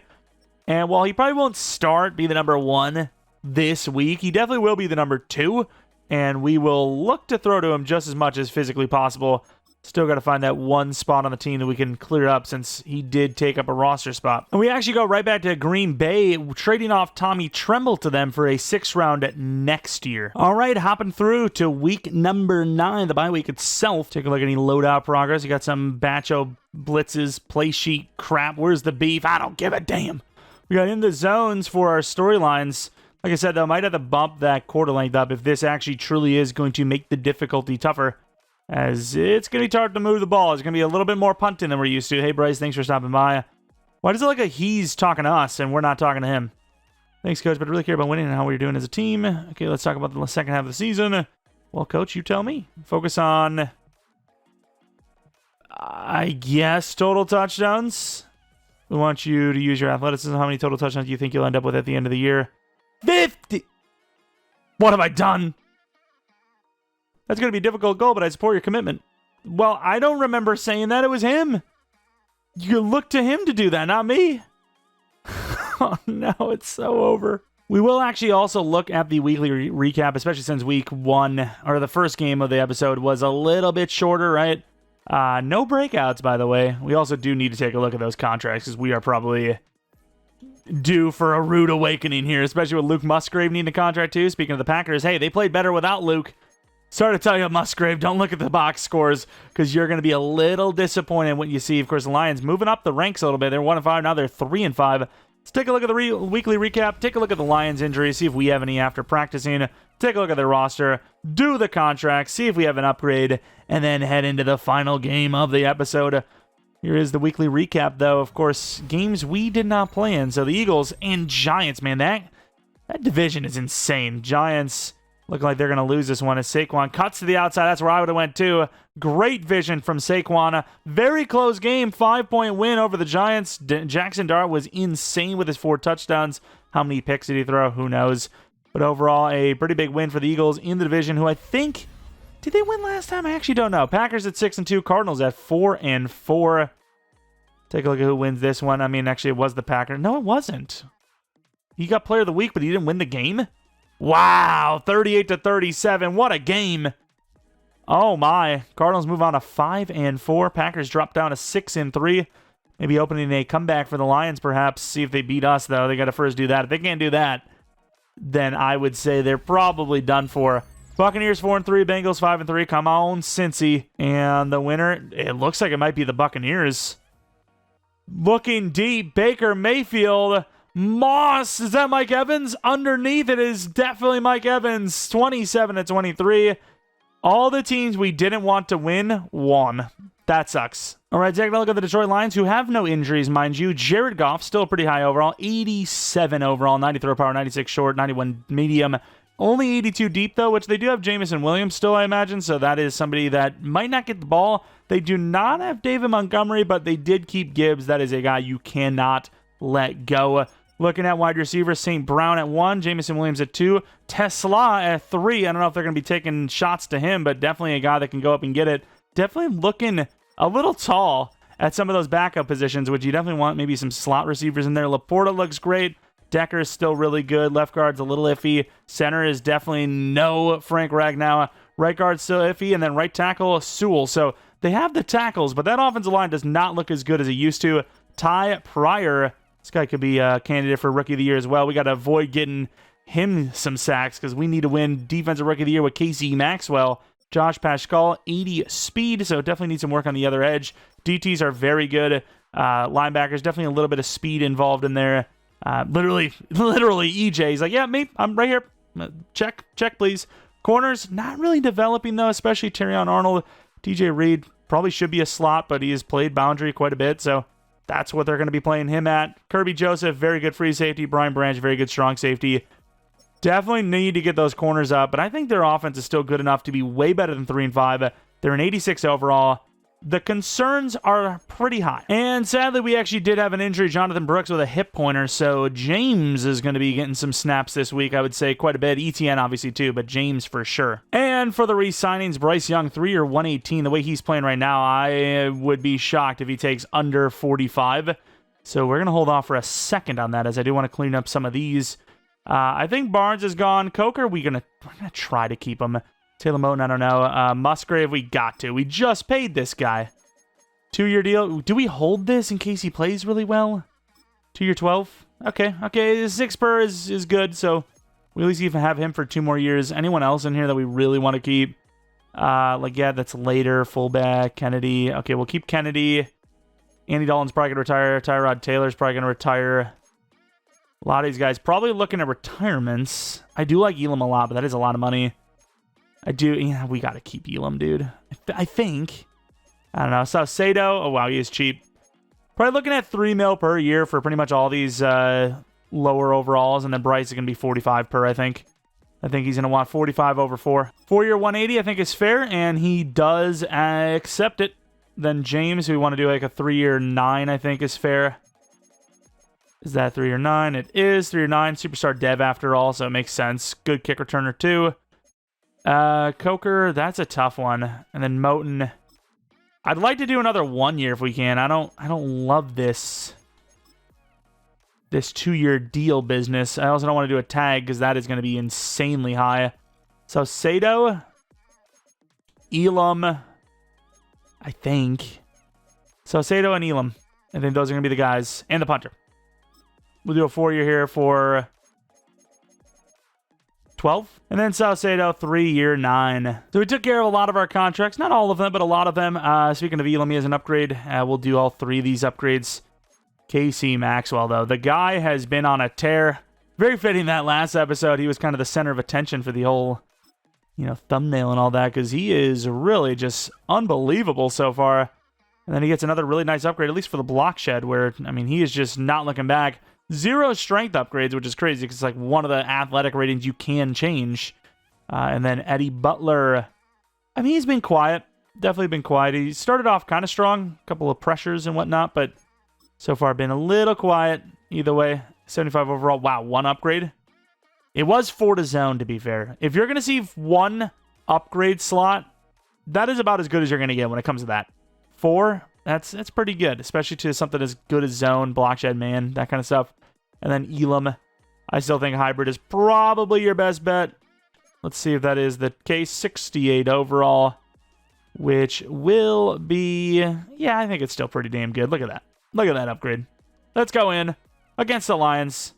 And while he probably won't be the number 1 this week, he definitely will be the number 2. And we will look to throw to him just as much as physically possible. Still got to find that one spot on the team that we can clear up since he did take up a roster spot. And we actually go right back to Green Bay, trading off Tommy Tremble to them for a 6th round next year. All right, hopping through to week number 9, the bye week itself. Take a look at any loadout progress. You got some Bacho blitzes, play sheet crap. Where's the beef? I don't give a damn. We got in the zones for our storylines. Like I said, though, I might have to bump that quarter length up if this actually truly is going to make the difficulty tougher. As it's going to be hard to move the ball. It's going to be a little bit more punting than we're used to. Hey, Bryce, thanks for stopping by. Why does it look like he's talking to us and we're not talking to him? Thanks, Coach, but I really care about winning and how we're doing as a team. Okay, let's talk about the second half of the season. Well, Coach, you tell me. Focus on, I guess, total touchdowns. We want you to use your athleticism. How many total touchdowns do you think you'll end up with at the end of the year? 50! What have I done? That's going to be a difficult goal, but I support your commitment. Well, I don't remember saying that. It was him. You look to him to do that, not me. Oh, no, it's so over. We will actually also look at the weekly recap, especially since week 1, or the first game of the episode, was a little bit shorter, right? No breakouts, by the way. We also do need to take a look at those contracts, because we are probably due for a rude awakening here, especially with Luke Musgrave needing a contract too. Speaking of the Packers, hey, they played better without Luke. Sorry to tell you, Musgrave, don't look at the box scores because you're going to be a little disappointed when you see, of course, the Lions moving up the ranks a little bit. They're 1-5, now they're 3-5. Let's take a look at the weekly recap. Take a look at the Lions injuries, see if we have any after practicing. Take a look at their roster, do the contract, see if we have an upgrade, and then head into the final game of the episode. Here is the weekly recap, though. Of course, games we did not play in. So the Eagles and Giants, man, that division is insane. Giants looking like they're going to lose this one as Saquon cuts to the outside. That's where I would have went too. Great vision from Saquon. Very close game. 5-point win over the Giants. Jackson Dart was insane with his 4 touchdowns. How many picks did he throw? Who knows? But overall, a pretty big win for the Eagles in the division, who I think... Did they win last time? I actually don't know. Packers at 6-2. Cardinals at 4-4. Take a look at who wins this one. I mean, actually, it was the Packers. No, it wasn't. He got player of the week, but he didn't win the game? Wow, 38-37. What a game. Oh, my. Cardinals move on to 5-4. Packers drop down to 6-3. Maybe opening a comeback for the Lions, perhaps. See if they beat us, though. They got to first do that. If they can't do that, then I would say they're probably done for. Buccaneers 4-3, Bengals 5-3. Come on, Cincy. And the winner, it looks like it might be the Buccaneers. Looking deep, Baker Mayfield. Moss, is that Mike Evans? Underneath it is definitely Mike Evans, 27-23. All the teams we didn't want to win won. That sucks. All right, taking a look at the Detroit Lions, who have no injuries, mind you. Jared Goff, still pretty high overall, 87 overall, 90 throw power, 96 short, 91 medium. Only 82 deep, though, which they do have Jameson Williams still, I imagine, so that is somebody that might not get the ball. They do not have David Montgomery, but they did keep Gibbs. That is a guy you cannot let go. Looking at wide receivers, St. Brown at 1, Jameson Williams at 2, Tesla at 3. I don't know if they're going to be taking shots to him, but definitely a guy that can go up and get it. Definitely looking a little tall at some of those backup positions, which you definitely want maybe some slot receivers in there. Laporta looks great. Decker is still really good. Left guard's a little iffy. Center is definitely no Frank Ragnow. Right guard's still iffy. And then right tackle, Sewell. So they have the tackles, but that offensive line does not look as good as it used to. Ty Pryor, this guy could be a candidate for Rookie of the Year as well. We got to avoid getting him some sacks because we need to win Defensive Rookie of the Year with Casey Maxwell. Josh Paschal, 80 speed, so definitely need some work on the other edge. DTs are very good. Linebackers, definitely a little bit of speed involved in there. Literally, EJ's like, yeah, me, I'm right here. Check, please. Corners, not really developing, though, especially Terrion Arnold. DJ Reed probably should be a slot, but he has played boundary quite a bit, so that's what they're going to be playing him at. Kirby Joseph, very good free safety. Brian Branch, very good strong safety. Definitely need to get those corners up, but I think their offense is still good enough to be way better than 3-5. They're an 86 overall. The concerns are pretty high. And sadly, we actually did have an injury, Jonathan Brooks, with a hip pointer, so James is going to be getting some snaps this week, I would say, quite a bit. ETN, obviously, too, but James for sure. And for the re-signings, Bryce Young, 3-year, 118. The way he's playing right now, I would be shocked if he takes under 45. So we're going to hold off for a second on that, as I do want to clean up some of these. I think Barnes is gone. Coker, we're gonna try to keep him. Taylor Moton, I don't know. Musgrave, we got to. We just paid this guy. 2-year deal. Do we hold this in case he plays really well? 2-year 12? Okay. 6 per is good, so we at least even have him for 2 more years. Anyone else in here that we really want to keep? That's later. Fullback, Kennedy. Okay, we'll keep Kennedy. Andy Dalton's probably going to retire. Tyrod Taylor's probably going to retire. A lot of these guys probably looking at retirements. I do like Elam a lot, but that is a lot of money. We got to keep Elam, dude. I think. I don't know. Saucedo. Oh, wow, he is cheap. Probably looking at $3 million per year for pretty much all these lower overalls. And then Bryce is going to be 45 per, I think. I think he's going to want 45 over 4. 4-year 180, I think is fair. And he does accept it. Then James, we want to do like a 3-year 9, I think is fair. Is that 3 or 9? It is 3 or 9. Superstar dev after all, so it makes sense. Good kick returner too. Coker, that's a tough one. And then Moton. I'd like to do another 1 year if we can. I don't love this 2-year deal business. I also don't want to do a tag because that is going to be insanely high. So Sato, Elam, I think. So Sato and Elam. I think those are going to be the guys. And the punter. We'll do a 4-year here for 12. And then Saucedo, 3-year 9. So we took care of a lot of our contracts. Not all of them, but a lot of them. Speaking of Elam, he has an upgrade. We'll do all 3 of these upgrades. Casey Maxwell, though. The guy has been on a tear. Very fitting that last episode. He was kind of the center of attention for the whole, thumbnail and all that. Because he is really just unbelievable so far. And then he gets another really nice upgrade, at least for the block shed, where, he is just not looking back. 0 strength upgrades, which is crazy because it's like one of the athletic ratings you can change. And then Eddie Butler. He's been quiet. Definitely been quiet. He started off kind of strong. A couple of pressures and whatnot, but so far been a little quiet. Either way, 75 overall. Wow, 1 upgrade. It was 4 to zone, to be fair. If you're going to see 1 upgrade slot, that is about as good as you're going to get when it comes to that. 4, that's pretty good, especially to something as good as zone, block shed man, that kind of stuff. And then Elam, I still think hybrid is probably your best bet. Let's see if that is the case. 68 overall, which will be, I think it's still pretty damn good. Look at that. Look at that upgrade. Let's go in against the Lions.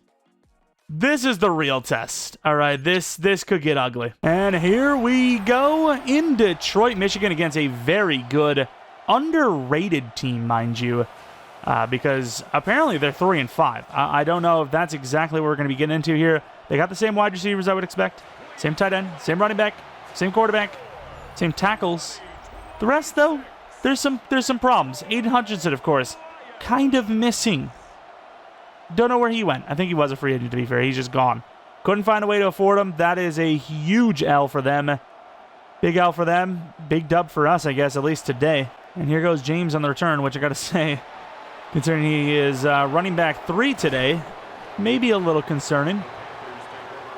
This is the real test. All right, this could get ugly. And here we go in Detroit, Michigan against a very good, underrated team, mind you, because apparently they're 3-5. I don't know if that's exactly what we're going to be getting into here. They got the same wide receivers I would expect. Same tight end, same running back, same quarterback, same tackles. The rest, though, there's some problems. Aiden Hutchinson, of course, kind of missing. Don't know where he went. I think he was a free agent, to be fair. He's just gone. Couldn't find a way to afford him. That is a huge L for them. Big L for them. Big dub for us, I guess, at least today. And here goes James on the return, which I got to say, considering he is running back 3 today, maybe a little concerning.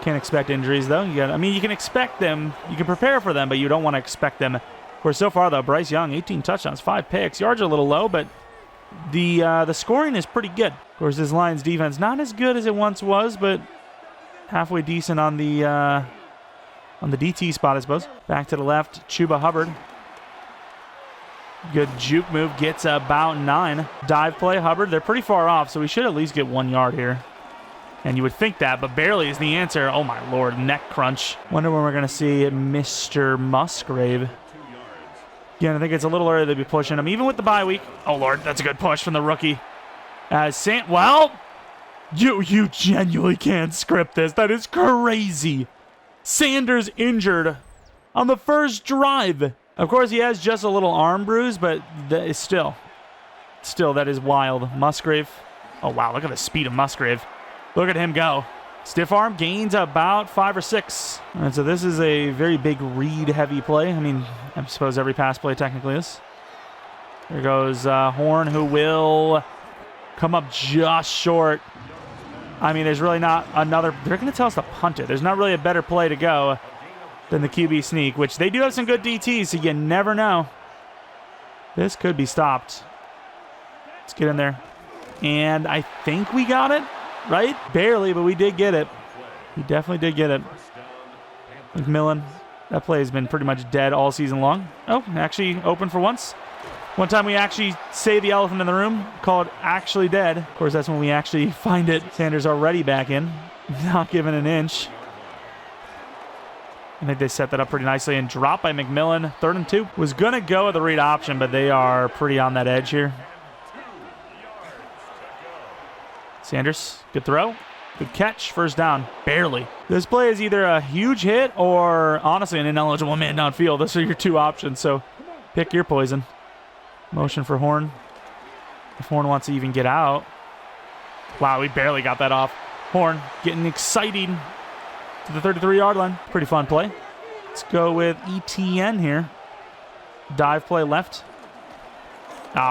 Can't expect injuries, though. You can expect them. You can prepare for them, but you don't want to expect them. Of course, so far, though, Bryce Young, 18 touchdowns, 5 picks. Yards are a little low, but the scoring is pretty good. Of course, this Lions defense not as good as it once was, but halfway decent on the DT spot, I suppose. Back to the left, Chuba Hubbard. Good juke move, gets about 9. Dive play, Hubbard. They're pretty far off, so we should at least get 1 yard here. And you would think that, but barely is the answer. Oh, my Lord, neck crunch. Wonder when we're going to see Mr. Musgrave. Again, I think it's a little early to be pushing him, even with the bye week. Oh, Lord, that's a good push from the rookie. Well, you genuinely can't script this. That is crazy. Sanders injured on the first drive. Of course, he has just a little arm bruise, but still, that is wild. Musgrave. Oh, wow, look at the speed of Musgrave. Look at him go. Stiff arm gains about 5 or 6. All right, so this is a very big read-heavy play. I mean, I suppose every pass play technically is. Here goes Horn, who will come up just short. I mean, there's really not another. They're going to tell us to punt it. There's not really a better play to go than the QB sneak, which they do have some good DTs, so you never know. This could be stopped. Let's get in there. And I think we got it, right? Barely, but we did get it. We definitely did get it. McMillan, that play has been pretty much dead all season long. Oh, actually open for once. One time we actually say the elephant in the room, call it actually dead. Of course, that's when we actually find it. Sanders already back in, not giving an inch. I think they set that up pretty nicely and dropped by McMillan. 3rd and 2. Was going to go with the read option, but they are pretty on that edge here. Sanders, good throw. Good catch. First down. Barely. This play is either a huge hit or, honestly, an ineligible man downfield. Those are your 2 options, so pick your poison. Motion for Horn. If Horn wants to even get out. Wow, we barely got that off. Horn getting excited to the 33-yard line. Pretty fun play. Let's go with ETN here. Dive play left.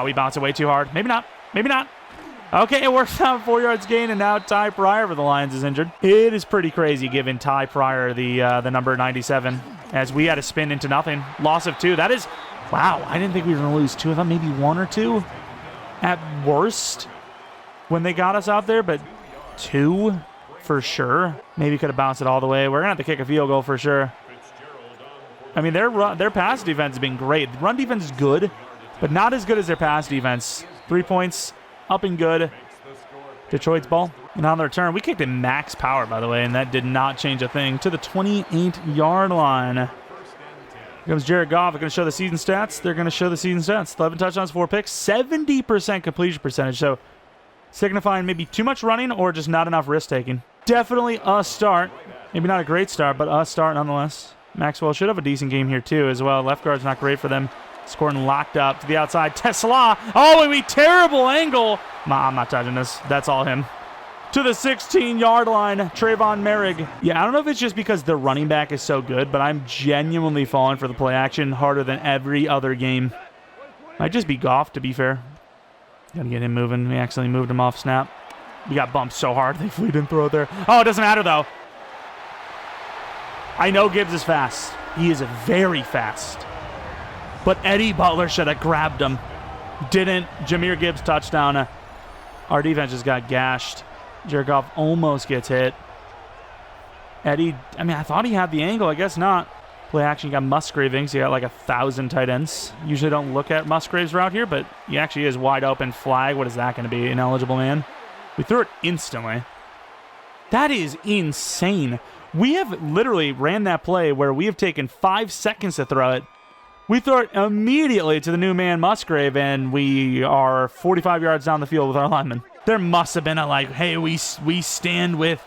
We bounced it way too hard. Maybe not. Maybe not. Okay, it works out. 4 yards gain, and now Ty Pryor for the Lions is injured. It is pretty crazy giving Ty Pryor the number 97, as we had to spin into nothing. Loss of 2. That is, wow, I didn't think we were going to lose 2 of them, maybe 1 or 2 at worst when they got us out there, but 2 for sure. Maybe could have bounced it all the way. We're going to have to kick a field goal for sure. I mean, their pass defense has been great. The run defense is good, but not as good as their pass defense. 3 points. Up and good. Detroit's ball. And on the return, we kicked in max power, by the way, and that did not change a thing. To the 28-yard line. Here comes Jared Goff. They're going to show the season stats. They're going to show the season stats. 11 touchdowns, 4 picks, 70% completion percentage. So signifying maybe too much running or just not enough risk taking. Definitely a start. Maybe not a great start, but a start nonetheless. Maxwell should have a decent game here too as well. Left guard's not great for them. Scoring locked up to the outside. Tesla. Oh, and we terrible angle. I'm not touching this. That's all him. To the 16-yard line. Trayvon Merrick. Yeah, I don't know if it's just because the running back is so good, but I'm genuinely falling for the play action harder than every other game. Might just be Goff, to be fair. Gotta get him moving. We accidentally moved him off snap. We got bumped so hard. Thankfully, didn't throw it there. Oh, it doesn't matter, though. I know Gibbs is fast. He is very fast. But Eddie Butler should have grabbed him. Didn't. Jahmyr Gibbs touchdown. Our defense just got gashed. Jared Goff almost gets hit. Eddie, I mean, I thought he had the angle. I guess not. Play action, you got Musgrave. So you got like 1,000 tight ends. Usually don't look at Musgrave's route here, but he actually is wide open. Flag. What is that going to be? Ineligible man. We threw it instantly. That is insane. We have literally ran that play where we have taken 5 seconds to throw it. We throw it immediately to the new man Musgrave, and we are 45 yards down the field with our lineman. There must have been a like, hey, we stand with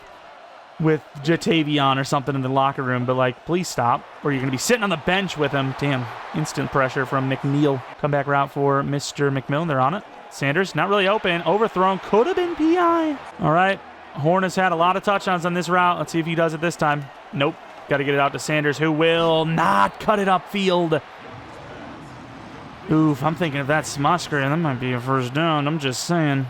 Jatavion or something in the locker room, but like, please stop, or you're going to be sitting on the bench with him. Damn, instant pressure from McNeil. Comeback route for Mr. McMillan. They're on it. Sanders, not really open. Overthrown. Could have been PI. All right. Horn has had a lot of touchdowns on this route. Let's see if he does it this time. Nope. Got to get it out to Sanders, who will not cut it upfield. Oof, I'm thinking if that's Musgrave, that might be a first down. I'm just saying.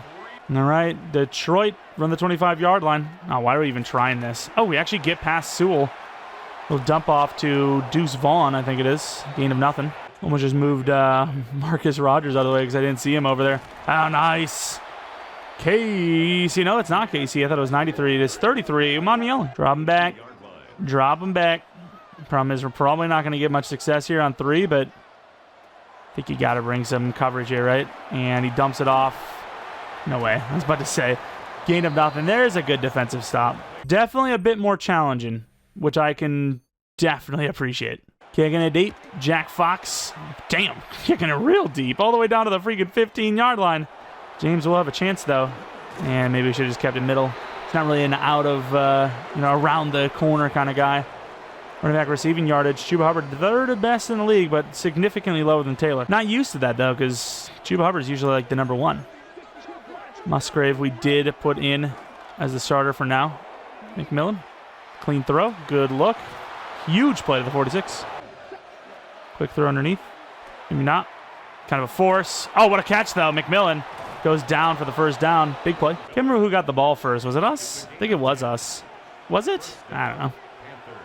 All right, Detroit run the 25-yard line. Oh, why are we even trying this? Oh, we actually get past Sewell. We'll dump off to Deuce Vaughn, I think it is. Gain of nothing. Almost just moved Marcus Rogers out of the way because I didn't see him over there. Oh, nice. Casey. No, it's not Casey. I thought it was 93. It is 33. Come on, Mielin. Drop him back. Drop him back. Problem is we're probably not going to get much success here on 3, but I think you got to bring some coverage here, right? And he dumps it off. No way. I was about to say. Gain of nothing. There's a good defensive stop. Definitely a bit more challenging, which I can definitely appreciate. Kicking it deep. Jack Fox. Damn. Kicking it real deep. All the way down to the freaking 15-yard line. James will have a chance, though. And maybe we should have just kept it middle. He's not really an out of, around the corner kind of guy. Running back receiving yardage. Chuba Hubbard, third best in the league, but significantly lower than Taylor. Not used to that, though, because Chuba Hubbard is usually like the number 1. Musgrave we did put in as the starter for now. McMillan. Clean throw. Good look. Huge play to the 46. Quick throw underneath. Maybe not. Kind of a force. Oh, what a catch, though. McMillan goes down for the first down. Big play. Can't remember who got the ball first. Was it us? I think it was us. Was it? I don't know.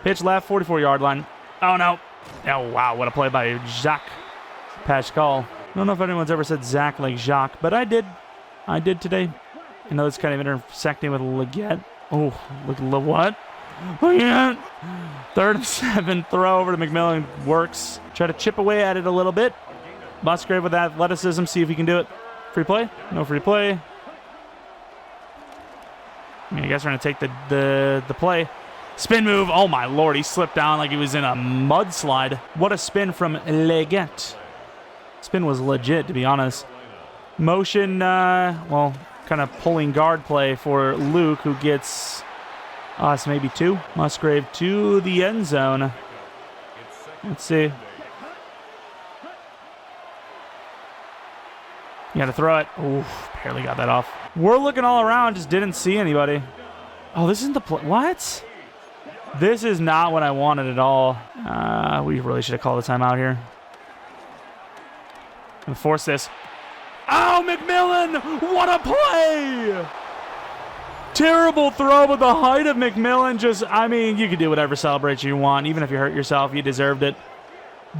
Pitch left, 44-yard line. Oh, no. Oh, wow. What a play by Jacques Pascal. I don't know if anyone's ever said Zach like Jacques, but I did. I did today. I know it's kind of intersecting with Leggett. Oh, look at what? Look at 3rd and 7. Throw over to McMillan. Works. Try to chip away at it a little bit. Musgrave with athleticism. See if he can do it. Free play? No free play. I mean, I guess we're going to take the play. Spin move. Oh, my Lord. He slipped down like he was in a mudslide. What a spin from Leggett. Spin was legit, to be honest. Motion, kind of pulling guard play for Luke, who gets us maybe 2. Musgrave to the end zone. Let's see. You got to throw it. Ooh, barely got that off. We're looking all around, just didn't see anybody. Oh, this isn't the play. What? This is not what I wanted at all. We really should have called a timeout here. Gonna force this. Oh, McMillan! What a play! Terrible throw, but the height of McMillan just, I mean, you can do whatever celebration you want. Even if you hurt yourself, you deserved it.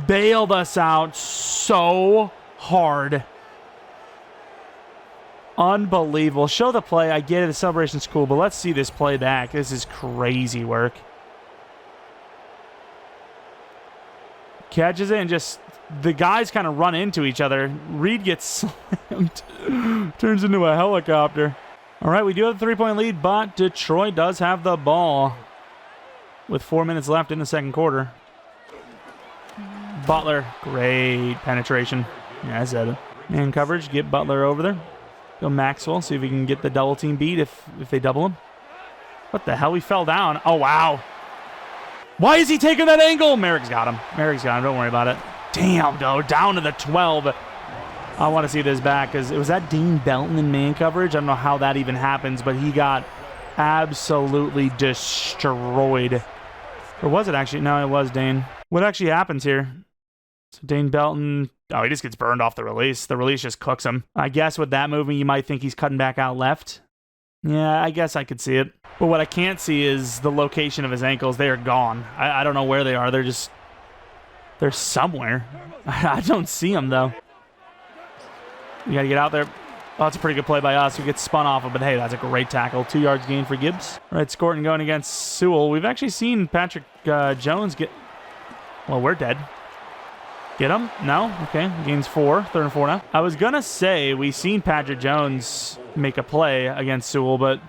Bailed us out so hard. Unbelievable. Show the play. I get it. The celebration's cool, but let's see this play back. This is crazy work. Catches it and just, the guys kind of run into each other. Reed gets slammed. Turns into a helicopter. All right, we do have a 3-point lead, but Detroit does have the ball with 4 minutes left in the second quarter. Butler, great penetration. Yeah, I said it. Man coverage, get Butler over there. Go Maxwell, see if we can get the double team beat if they double him. What the hell? He fell down. Oh, wow. Why is he taking that angle? Merrick's got him. Merrick's got him. Don't worry about it. Damn, though. Down to the 12. I want to see this back because it was that Dean Belton in man coverage. I don't know how that even happens, but he got absolutely destroyed. Or was it actually? No, it was Dane. What actually happens here? So Dane Belton, oh, he just gets burned off the release. The release just cooks him. I guess with that movement, you might think he's cutting back out left. Yeah, I guess I could see it. But what I can't see is the location of his ankles. They are gone. I don't know where they are. They're somewhere. I don't see them, though. You got to get out there. Oh, that's a pretty good play by us. We get spun off of, but hey, that's a great tackle. 2 yards gain for Gibbs. All right, Scorton going against Sewell. We've actually seen Patrick Jones get... Well, we're dead. Get him? No? Okay, gains 4. 3rd and 4 now. I was going to say we've seen Patrick Jones make a play against Sewell, but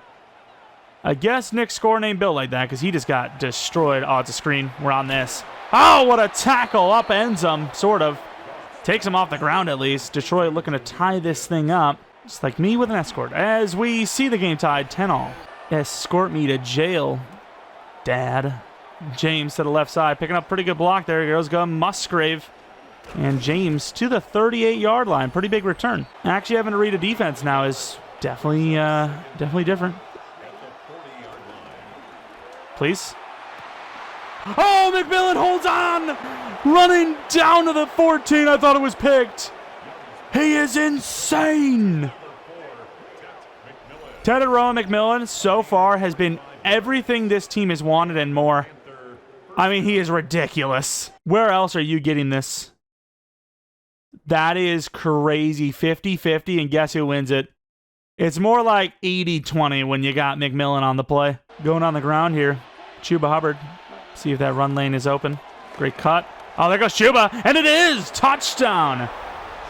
I guess Nick's score ain't built like that because he just got destroyed. Oh, it's a screen. We're on this. Oh, what a tackle. Upends him, sort of. Takes him off the ground at least. Detroit looking to tie this thing up. Just like me with an escort. As we see the game tied 10-all. Escort me to jail, Dad. James to the left side. Picking up pretty good block there. Here goes Musgrave. And James to the 38-yard line. Pretty big return. Actually having to read a defense now is definitely different. Please. Oh, McMillan holds on! Running down to the 14. I thought it was picked. He is insane. Jeromepkr so far has been everything this team has wanted and more. I mean, he is ridiculous. Where else are you getting this? That is crazy. 50-50, and guess who wins it? It's more like 80-20 when you got McMillan on the play. Going on the ground here. Chuba Hubbard. See if that run lane is open. Great cut. Oh, there goes Chuba. And it is! Touchdown!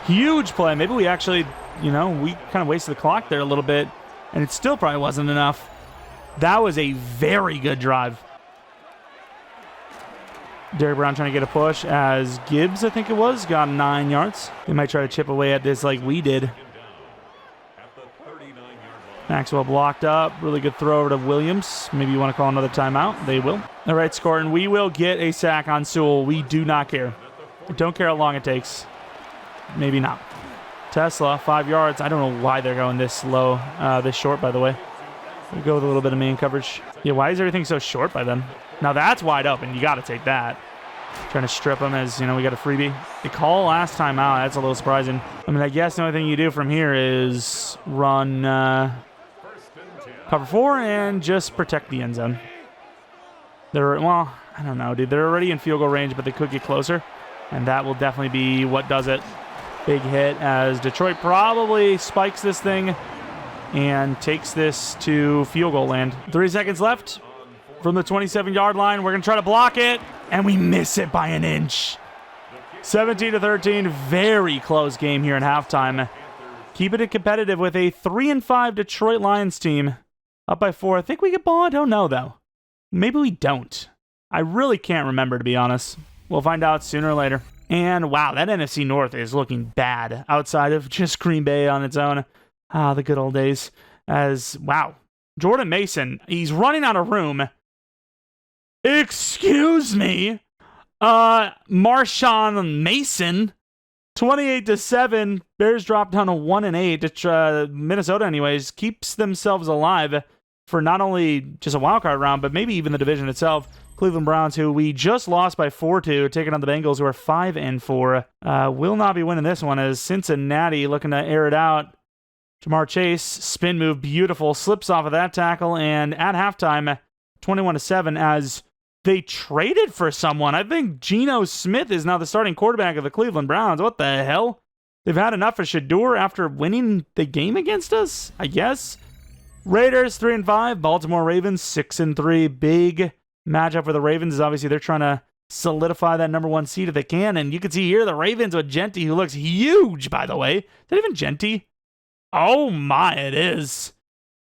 Huge play. Maybe we actually, we kind of wasted the clock there a little bit. And it still probably wasn't enough. That was a very good drive. Derek Brown trying to get a push as Gibbs, I think it was, got 9 yards. They might try to chip away at this like we did. Maxwell blocked up. Really good throw over to Williams. Maybe you want to call another timeout. They will. All right, Scorton. We will get a sack on Sewell. We do not care. Don't care how long it takes. Maybe not. Tesla, 5 yards. I don't know why they're going this slow, this short, by the way. We'll go with a little bit of man coverage. Yeah, why is everything so short by them? Now that's wide open. You got to take that. Trying to strip them as, we got a freebie. The call last time out. That's a little surprising. I mean, I guess the only thing you do from here is run cover 4 and just protect the end zone. Well, I don't know, dude. They're already in field goal range, but they could get closer. And that will definitely be what does it. Big hit as Detroit probably spikes this thing and takes this to field goal land. 3 seconds left from the 27-yard line. We're going to try to block it, and we miss it by an inch. 17-13, very close game here in halftime. Keeping it competitive with a 3-5 Detroit Lions team. Up by 4. I think we get ball. I don't know, though. Maybe we don't. I really can't remember, to be honest. We'll find out sooner or later. And wow, that NFC North is looking bad outside of just Green Bay on its own. Ah, the good old days. Wow. Jordan Mason, he's running out of room. Excuse me. Marshawn Mason, 28-7. Bears drop down to 1-8. Minnesota, anyways, keeps themselves alive for not only just a wild card round, but maybe even the division itself. Cleveland Browns, who we just lost by 4-2, taking on the Bengals, who are 5-4. Will not be winning this one as Cincinnati looking to air it out. Jamar Chase, spin move, beautiful, slips off of that tackle, and at halftime, 21-7, as they traded for someone. I think Geno Smith is now the starting quarterback of the Cleveland Browns. What the hell? They've had enough for Shador after winning the game against us, I guess. Raiders, 3-5. Baltimore Ravens, 6-3. Big matchup for the Ravens is obviously they're trying to solidify that number 1 seed if they can. And you can see here the Ravens with Genty, who looks huge, by the way. Is that even Genty? Oh my, it is.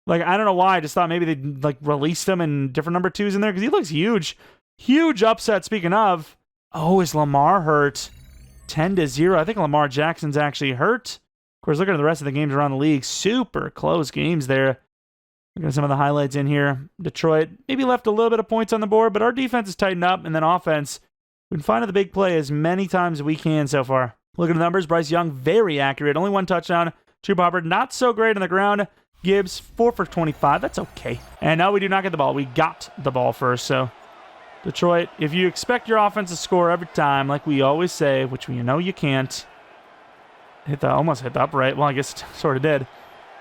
Like, I don't know why. I just thought maybe they'd release him and different number 2s in there because he looks huge. Huge upset, speaking of. Oh, is Lamar hurt? 10-0. I think Lamar Jackson's actually hurt. Of course, looking at the rest of the games around the league, super close games there. Looking at some of the highlights in here. Detroit maybe left a little bit of points on the board, but our defense is tightened up, and then offense, we've been finding the big play as many times as we can so far. Looking at the numbers, Bryce Young, very accurate. Only 1 touchdown. Chuba Hubbard, not so great on the ground. Gibbs, 4 for 25. That's okay. And no, we do not get the ball. We got the ball first, so Detroit, if you expect your offense to score every time, like we always say, which we know you can't, almost hit the upright. Well, I guess it sort of did.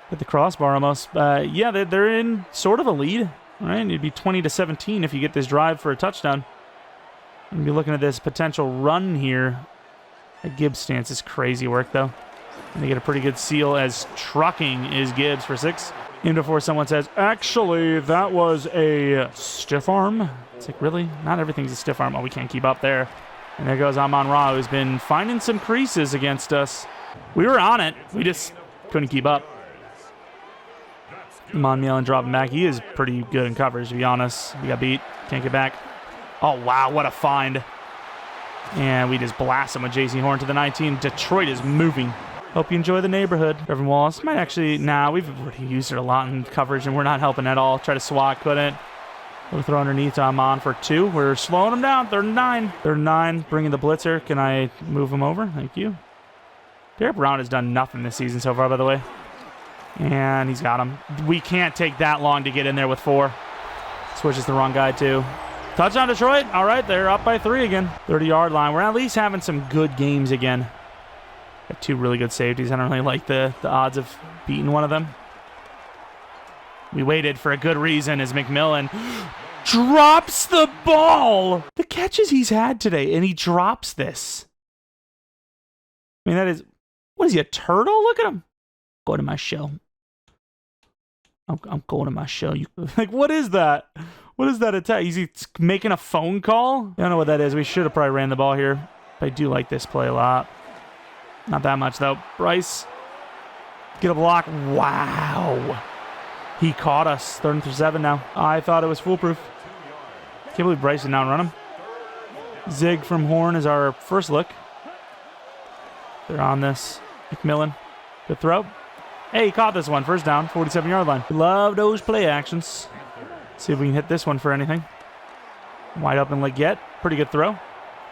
Hit the crossbar almost. Yeah, they're in sort of a lead, right? It'd be 20-17 if you get this drive for a touchdown. You'd be looking at this potential run here. That Gibbs stance is crazy work, though. And they get a pretty good seal as trucking is Gibbs for 6. Even before someone says, actually, that was a stiff arm. It's like, really? Not everything's a stiff arm. Oh, we can't keep up there. And there goes Amon-Ra, who's been finding some creases against us. We were on it. We just couldn't keep up. Mielin dropping back. He is pretty good in coverage, to be honest. We got beat. Can't get back. Oh, wow. What a find. And we just blast him with JC Horn to the 19. Detroit is moving. Hope you enjoy the neighborhood. Trevor Wallace might actually... Nah, we've already used it a lot in coverage, and we're not helping at all. Try to swat, couldn't. We'll throw underneath to Amon for 2. We're slowing him down. 3rd and 9. 3rd and 9. Bringing the blitzer. Can I move him over? Thank you. Derek Brown has done nothing this season so far, by the way. And he's got him. We can't take that long to get in there with 4. Switches the wrong guy, too. Touchdown, Detroit. All right, they're up by 3 again. 30-yard line. We're at least having some good games again. Got 2 really good safeties. I don't really like the odds of beating one of them. We waited for a good reason as McMillan drops the ball. The catches he's had today, and he drops this. I mean, that is... What is he, a turtle? Look at him. Go to my show. I'm going to my show. Like, what is that? What is that attack? Is he making a phone call? I don't know what that is. We should have probably ran the ball here. I do like this play a lot. Not that much, though. Bryce. Get a block. Wow. He caught us. 3rd and 7 now. I thought it was foolproof. Can't believe Bryce did not run him. Zig from Horn is our first look. They're on this. McMillan. Good throw. Hey, he caught this one. First down. 47-yard line. Love those play actions. See if we can hit this one for anything. Wide open Leggett. Pretty good throw.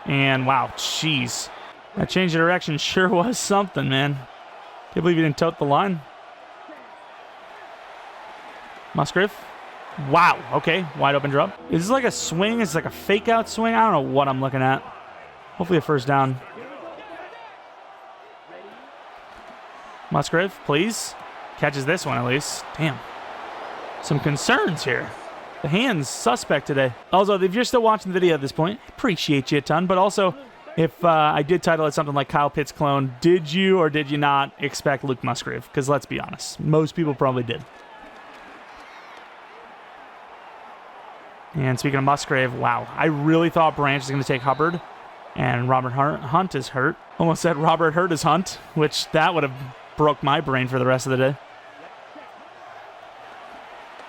And wow, jeez. That change of direction sure was something, man. Can't believe he didn't tote the line. Musgrave. Wow, okay. Wide open drop. Is this like a swing? Is this like a fake out swing? I don't know what I'm looking at. Hopefully a first down. Musgrave, please. Catches this one at least. Damn. Some concerns here. The hand's suspect today. Also, if you're still watching the video at this point, appreciate you a ton. But also, if I did title it something like Kyle Pitts clone, did you or did you not expect Luke Musgrave? Because let's be honest, most people probably did. And speaking of Musgrave, wow. I really thought Branch was going to take Hubbard. And Robert Hunt is hurt. Almost said Robert Hurt is Hunt, which that would have broke my brain for the rest of the day.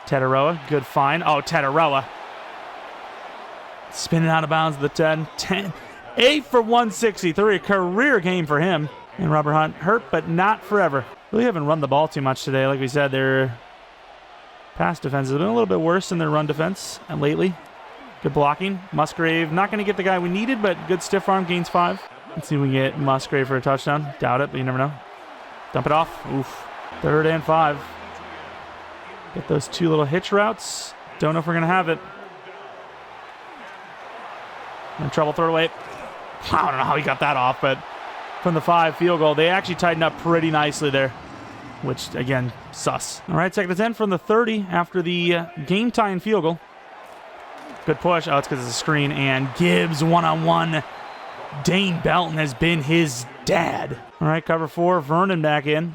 Tetaroa, good find. Oh, Tetaroa. Spinning out of bounds at the 10. 8 for 163. A career game for him. And Robert Hunt hurt, but not forever. Really haven't run the ball too much today. Like we said, their pass defense has been a little bit worse than their run defense lately. Good blocking. Musgrave, not going to get the guy we needed, but good stiff arm, gains 5. Let's see if we can get Musgrave for a touchdown. Doubt it, but you never know. Dump it off. Oof. 3rd and 5. Get those 2 little hitch routes. Don't know if we're going to have it. In trouble, throw it away. I don't know how he got that off, but from the 5 field goal, they actually tightened up pretty nicely there, which, again, sus. All right, 2nd and 10 from the 30 after the game-tying field goal. Good push. Oh, it's because it's a screen. And Gibbs one-on-one. Dane Belton has been his dad. All right, cover 4. Vernon back in.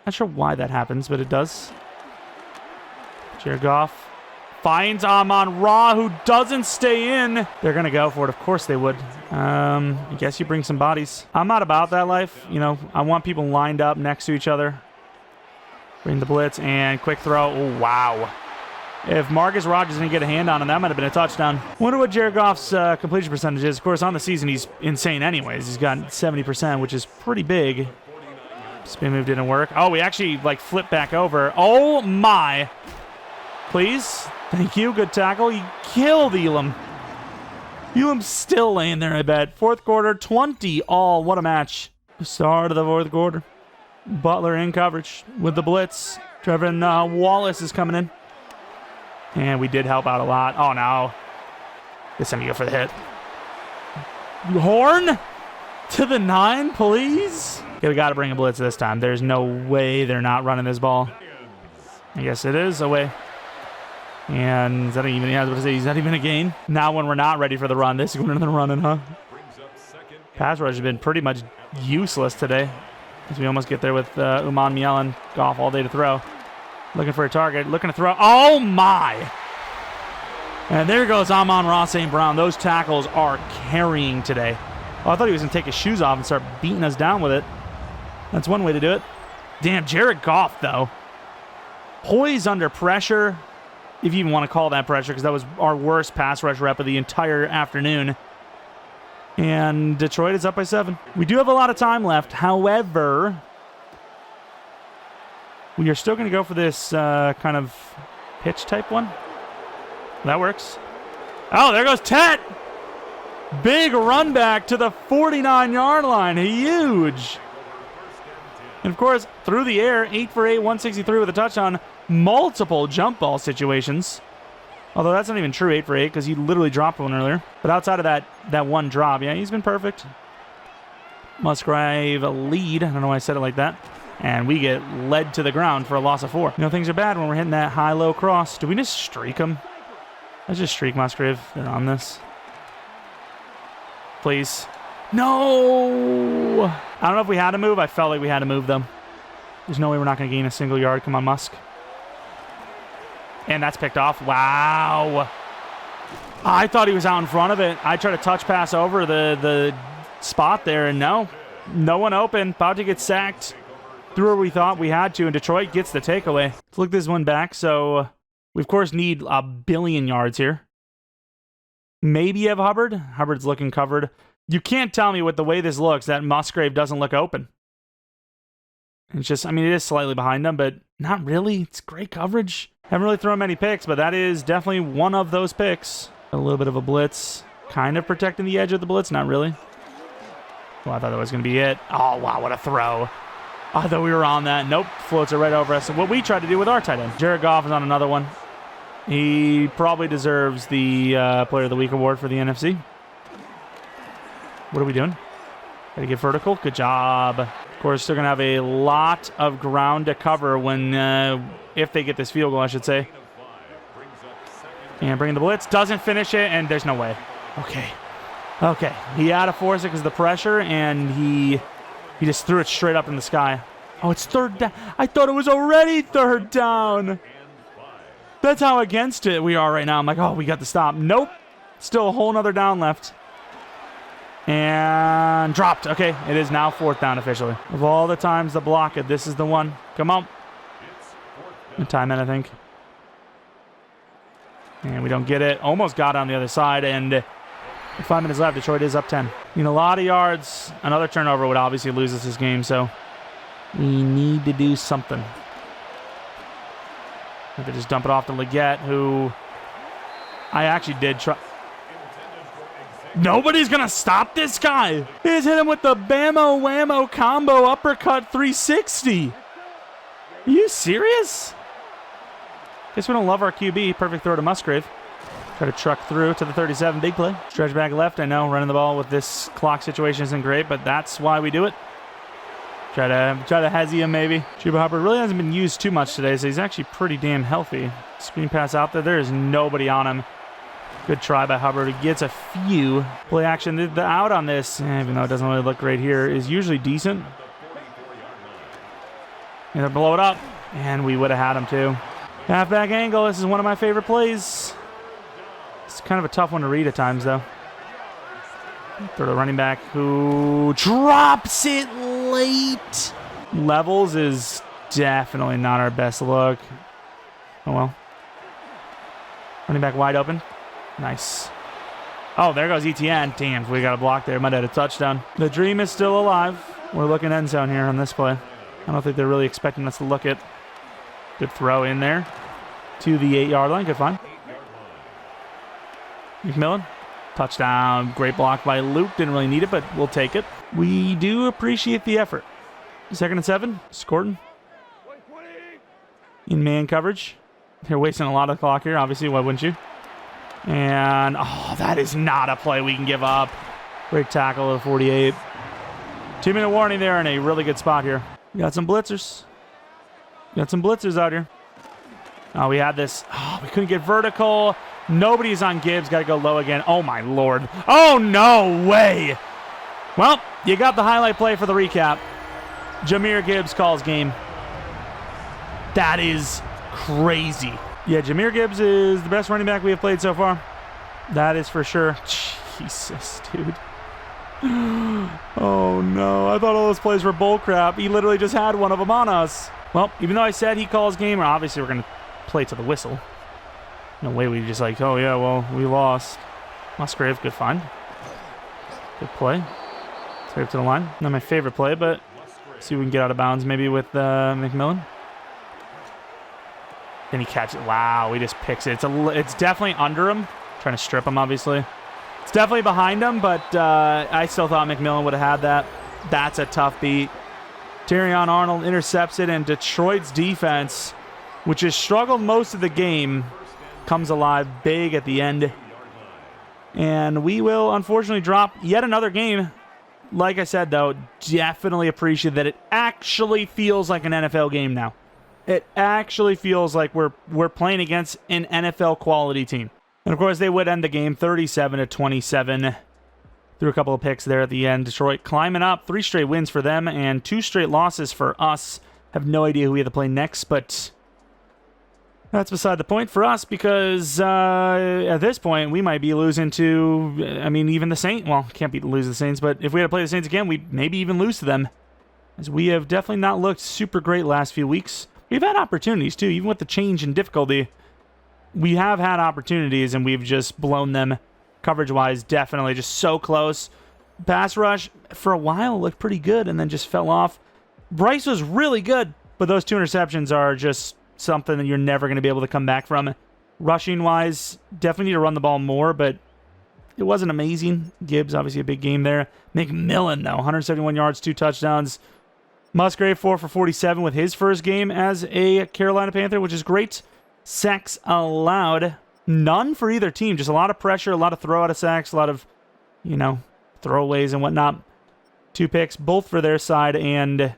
Not sure why that happens, but it does. Jared Goff finds Amon Ra, who doesn't stay in. They're going to go for it. Of course they would. I guess you bring some bodies. I'm not about that life. You know, I want people lined up next to each other. Bring the blitz and quick throw. Oh, wow. If Marcus Rogers didn't get a hand on him, that might have been a touchdown. Wonder what Jared Goff's completion percentage is. Of course, on the season, he's insane anyways. He's got 70%, which is pretty big. Spin move didn't work. Oh, we actually, like, flipped back over. Oh, my. Please. Thank you. Good tackle. He killed Elam. Elam's still laying there, I bet. 4th quarter, 20 all. What a match. Start of the 4th quarter. Butler in coverage with the blitz. Trevor Wallace is coming in. And we did help out a lot. Oh, no. This time you go for the hit. Horn to the 9, please. Okay, we got to bring a blitz this time. There's no way they're not running this ball. I guess it is away. And is that even, yeah, I was going to say, is that even a gain? Now when we're not ready for the run, this is going to the running, huh? Pass rush has been pretty much useless today. As we almost get there with Uman Mielin. Goff all day to throw. Looking for a target. Looking to throw. Oh, my. And there goes Amon-Ra St. Brown. Those tackles are carrying today. Oh, I thought he was going to take his shoes off and start beating us down with it. That's one way to do it. Damn, Jared Goff, though. poised under pressure, if you even want to call that pressure, because that was our worst pass rush rep of the entire afternoon. And Detroit is up by 7. We do have a lot of time left. However, we are still going to go for this kind of pitch type one. That works. Oh, there goes Tet. Big run back to the 49-yard line. Huge. And, of course, through the air, 8 for 8, 163 with a touchdown. Multiple jump ball situations. Although that's not even true, 8 for 8, because he literally dropped one earlier. But outside of that one drop, yeah, he's been perfect. Musgrave a lead. I don't know why I said it like that. And we get led to the ground for a loss of 4. You know, things are bad when we're hitting that high-low cross. Do we just streak him? Let's just streak Musgrave. They're on this. Please. No! I don't know if we had to move. I felt like we had to move them. There's no way we're not going to gain a single yard. Come on, Musk. And that's picked off. Wow. I thought he was out in front of it. I tried to touch pass over the spot there, and no one open. About to get sacked. Through where we thought we had to, and Detroit gets the takeaway. Let's look this one back. So we, of course, need a billion yards here. Maybe you have Hubbard. Hubbard's looking covered. You can't tell me with the way this looks that Musgrave doesn't look open. It's just, I mean, it is slightly behind him, but not really. It's great coverage. Haven't really thrown many picks, but that is definitely one of those picks. A little bit of a blitz. Kind of protecting the edge of the blitz. Not really. Well, I thought that was going to be it. Oh, wow, what a throw. I thought we were on that. Nope, floats it right over us. What we tried to do with our tight end. Jared Goff is on another one. He probably deserves the Player of the Week award for the NFC. What are we doing? Got to get vertical. Good job. Of course, still going to have a lot of ground to cover when, if they get this field goal, I should say. And bringing the blitz. Doesn't finish it, and there's no way. Okay. Okay. He had to force it because of the pressure, and he just threw it straight up in the sky. Oh, it's third down. I thought it was already third down. That's how against it we are right now. I'm like, oh, we got the stop. Nope. Still a whole nother down left. And dropped. Okay, it is now 4th down officially. Of all the times to block it, this is the one. Come on. Time in, I think. And we don't get it. Almost got on the other side, and 5 minutes left. Detroit is up 10. Need a lot of yards. Another turnover would obviously lose us this game, so we need to do something. I could just dump it off to Leggett, who I actually did try. Nobody's going to stop this guy. He just hit him with the Bammo Whammo combo uppercut 360. Are you serious? Guess we don't love our QB. Perfect throw to Musgrave. Try to truck through to the 37. Big play. Stretch back left. I know running the ball with this clock situation isn't great, but that's why we do it. Try to hezzy him maybe. Chuba Hubbard really hasn't been used too much today, so he's actually pretty damn healthy. Screen pass out there. There is nobody on him. Good try by Hubbard. He gets a few. Play action. The out on this, even though it doesn't really look great here, is usually decent. Gonna blow it up, and we would have had him too. Halfback angle. This is one of my favorite plays. It's kind of a tough one to read at times, though. Throw the running back who drops it late. Levels is definitely not our best look. Oh, well. Running back wide open. Nice. Oh, there goes ETN. Damn, we got a block there. Might have had a touchdown. The dream is still alive. We're looking end zone here on this play. I don't think they're really expecting us to look it. Good throw in there to the 8-yard line. Good find. McMillan. Touchdown. Great block by Luke. Didn't really need it, but we'll take it. We do appreciate the effort. 2nd and 7. Scorton. In man coverage. They're wasting a lot of the clock here. Obviously, why wouldn't you? And, oh, that is not a play we can give up. Great tackle of 48. 2-minute warning there in a really good spot here. We got some blitzers. Got some blitzers out here. Oh, we had this. Oh, we couldn't get vertical. Nobody's on Gibbs. Got to go low again. Oh, my Lord. Oh, no way. Well, you got the highlight play for the recap. Jahmyr Gibbs calls game. That is crazy. Yeah, Jahmyr Gibbs is the best running back we have played so far. That is for sure. Jesus, dude. Oh, no. I thought all those plays were bull crap. He literally just had one of them on us. Well, even though I said he calls game, obviously we're going to play to the whistle. No way we just like, oh yeah, well, we lost. Musgrave, good find. Good play. Straight up to the line. Not my favorite play, but see if we can get out of bounds maybe with McMillan. Then he catches it. Wow, he just picks it. It's definitely under him. Trying to strip him, obviously. It's definitely behind him, but I still thought McMillan would have had that. That's a tough beat. Terrion Arnold intercepts it, and Detroit's defense, which has struggled most of the game, comes alive big at the end. And we will unfortunately drop yet another game. Like I said, though, definitely appreciate that it actually feels like an NFL game now. It actually feels like we're playing against an NFL quality team. And of course, they would end the game 37-27. Threw a couple of picks there at the end. Detroit climbing up. 3 straight wins for them and 2 straight losses for us. Have no idea who we have to play next, but that's beside the point for us because at this point, we might be losing to, I mean, even the Saints. Well, can't be losing the Saints, but if we had to play the Saints again, we maybe even lose to them, as we have definitely not looked super great last few weeks. We've had opportunities, too. Even with the change in difficulty, we have had opportunities, and we've just blown them. Coverage-wise, definitely just so close. Pass rush, for a while, looked pretty good, and then just fell off. Bryce was really good, but those 2 interceptions are just something that you're never going to be able to come back from. Rushing-wise, definitely need to run the ball more, but it wasn't amazing. Gibbs, obviously a big game there. McMillan, though, 171 yards, 2 touchdowns. Musgrave, 4 for 47 with his first game as a Carolina Panther, which is great. Sacks allowed. None for either team. Just a lot of pressure, a lot of throw out of sacks, a lot of, throwaways and whatnot. 2 picks, both for their side, and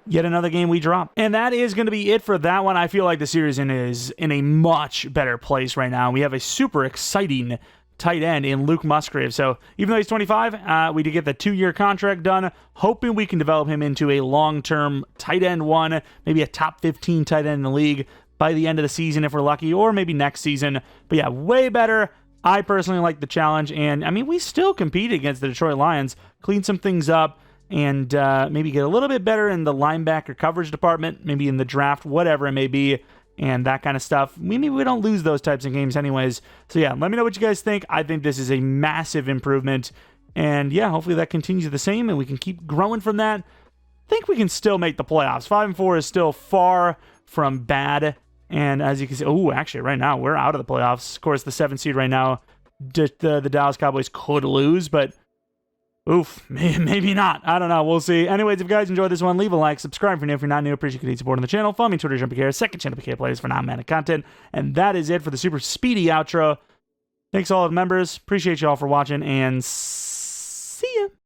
yet another game we drop. And that is going to be it for that one. I feel like the series is in a much better place right now. We have a super exciting tight end in Luke Musgrave. So even though he's 25, we did get the 2-year contract done, hoping we can develop him into a long-term tight end 1, maybe a top 15 tight end in the league by the end of the season if we're lucky, or maybe next season. But yeah, way better. I personally like the challenge, and I mean, we still compete against the Detroit Lions, clean some things up, and maybe get a little bit better in the linebacker coverage department, maybe in the draft, whatever it may be, and that kind of stuff. Maybe we don't lose those types of games anyways. So yeah, let me know what you guys think. I think this is a massive improvement, and yeah, hopefully that continues the same, and we can keep growing from that. I think we can still make the playoffs. 5-4 is still far from bad. And as you can see, actually, right now, we're out of the playoffs. Of course, the 7th seed right now, the Dallas Cowboys could lose, but maybe not. I don't know. We'll see. Anyways, if you guys enjoyed this one, leave a like, subscribe for new. If you're not new, appreciate your support on the channel. Follow me on Twitter, Jeromepkr, second channel PK Plays for non-Madden content. And that is it for the super speedy outro. Thanks all the members. Appreciate you all for watching, and see ya.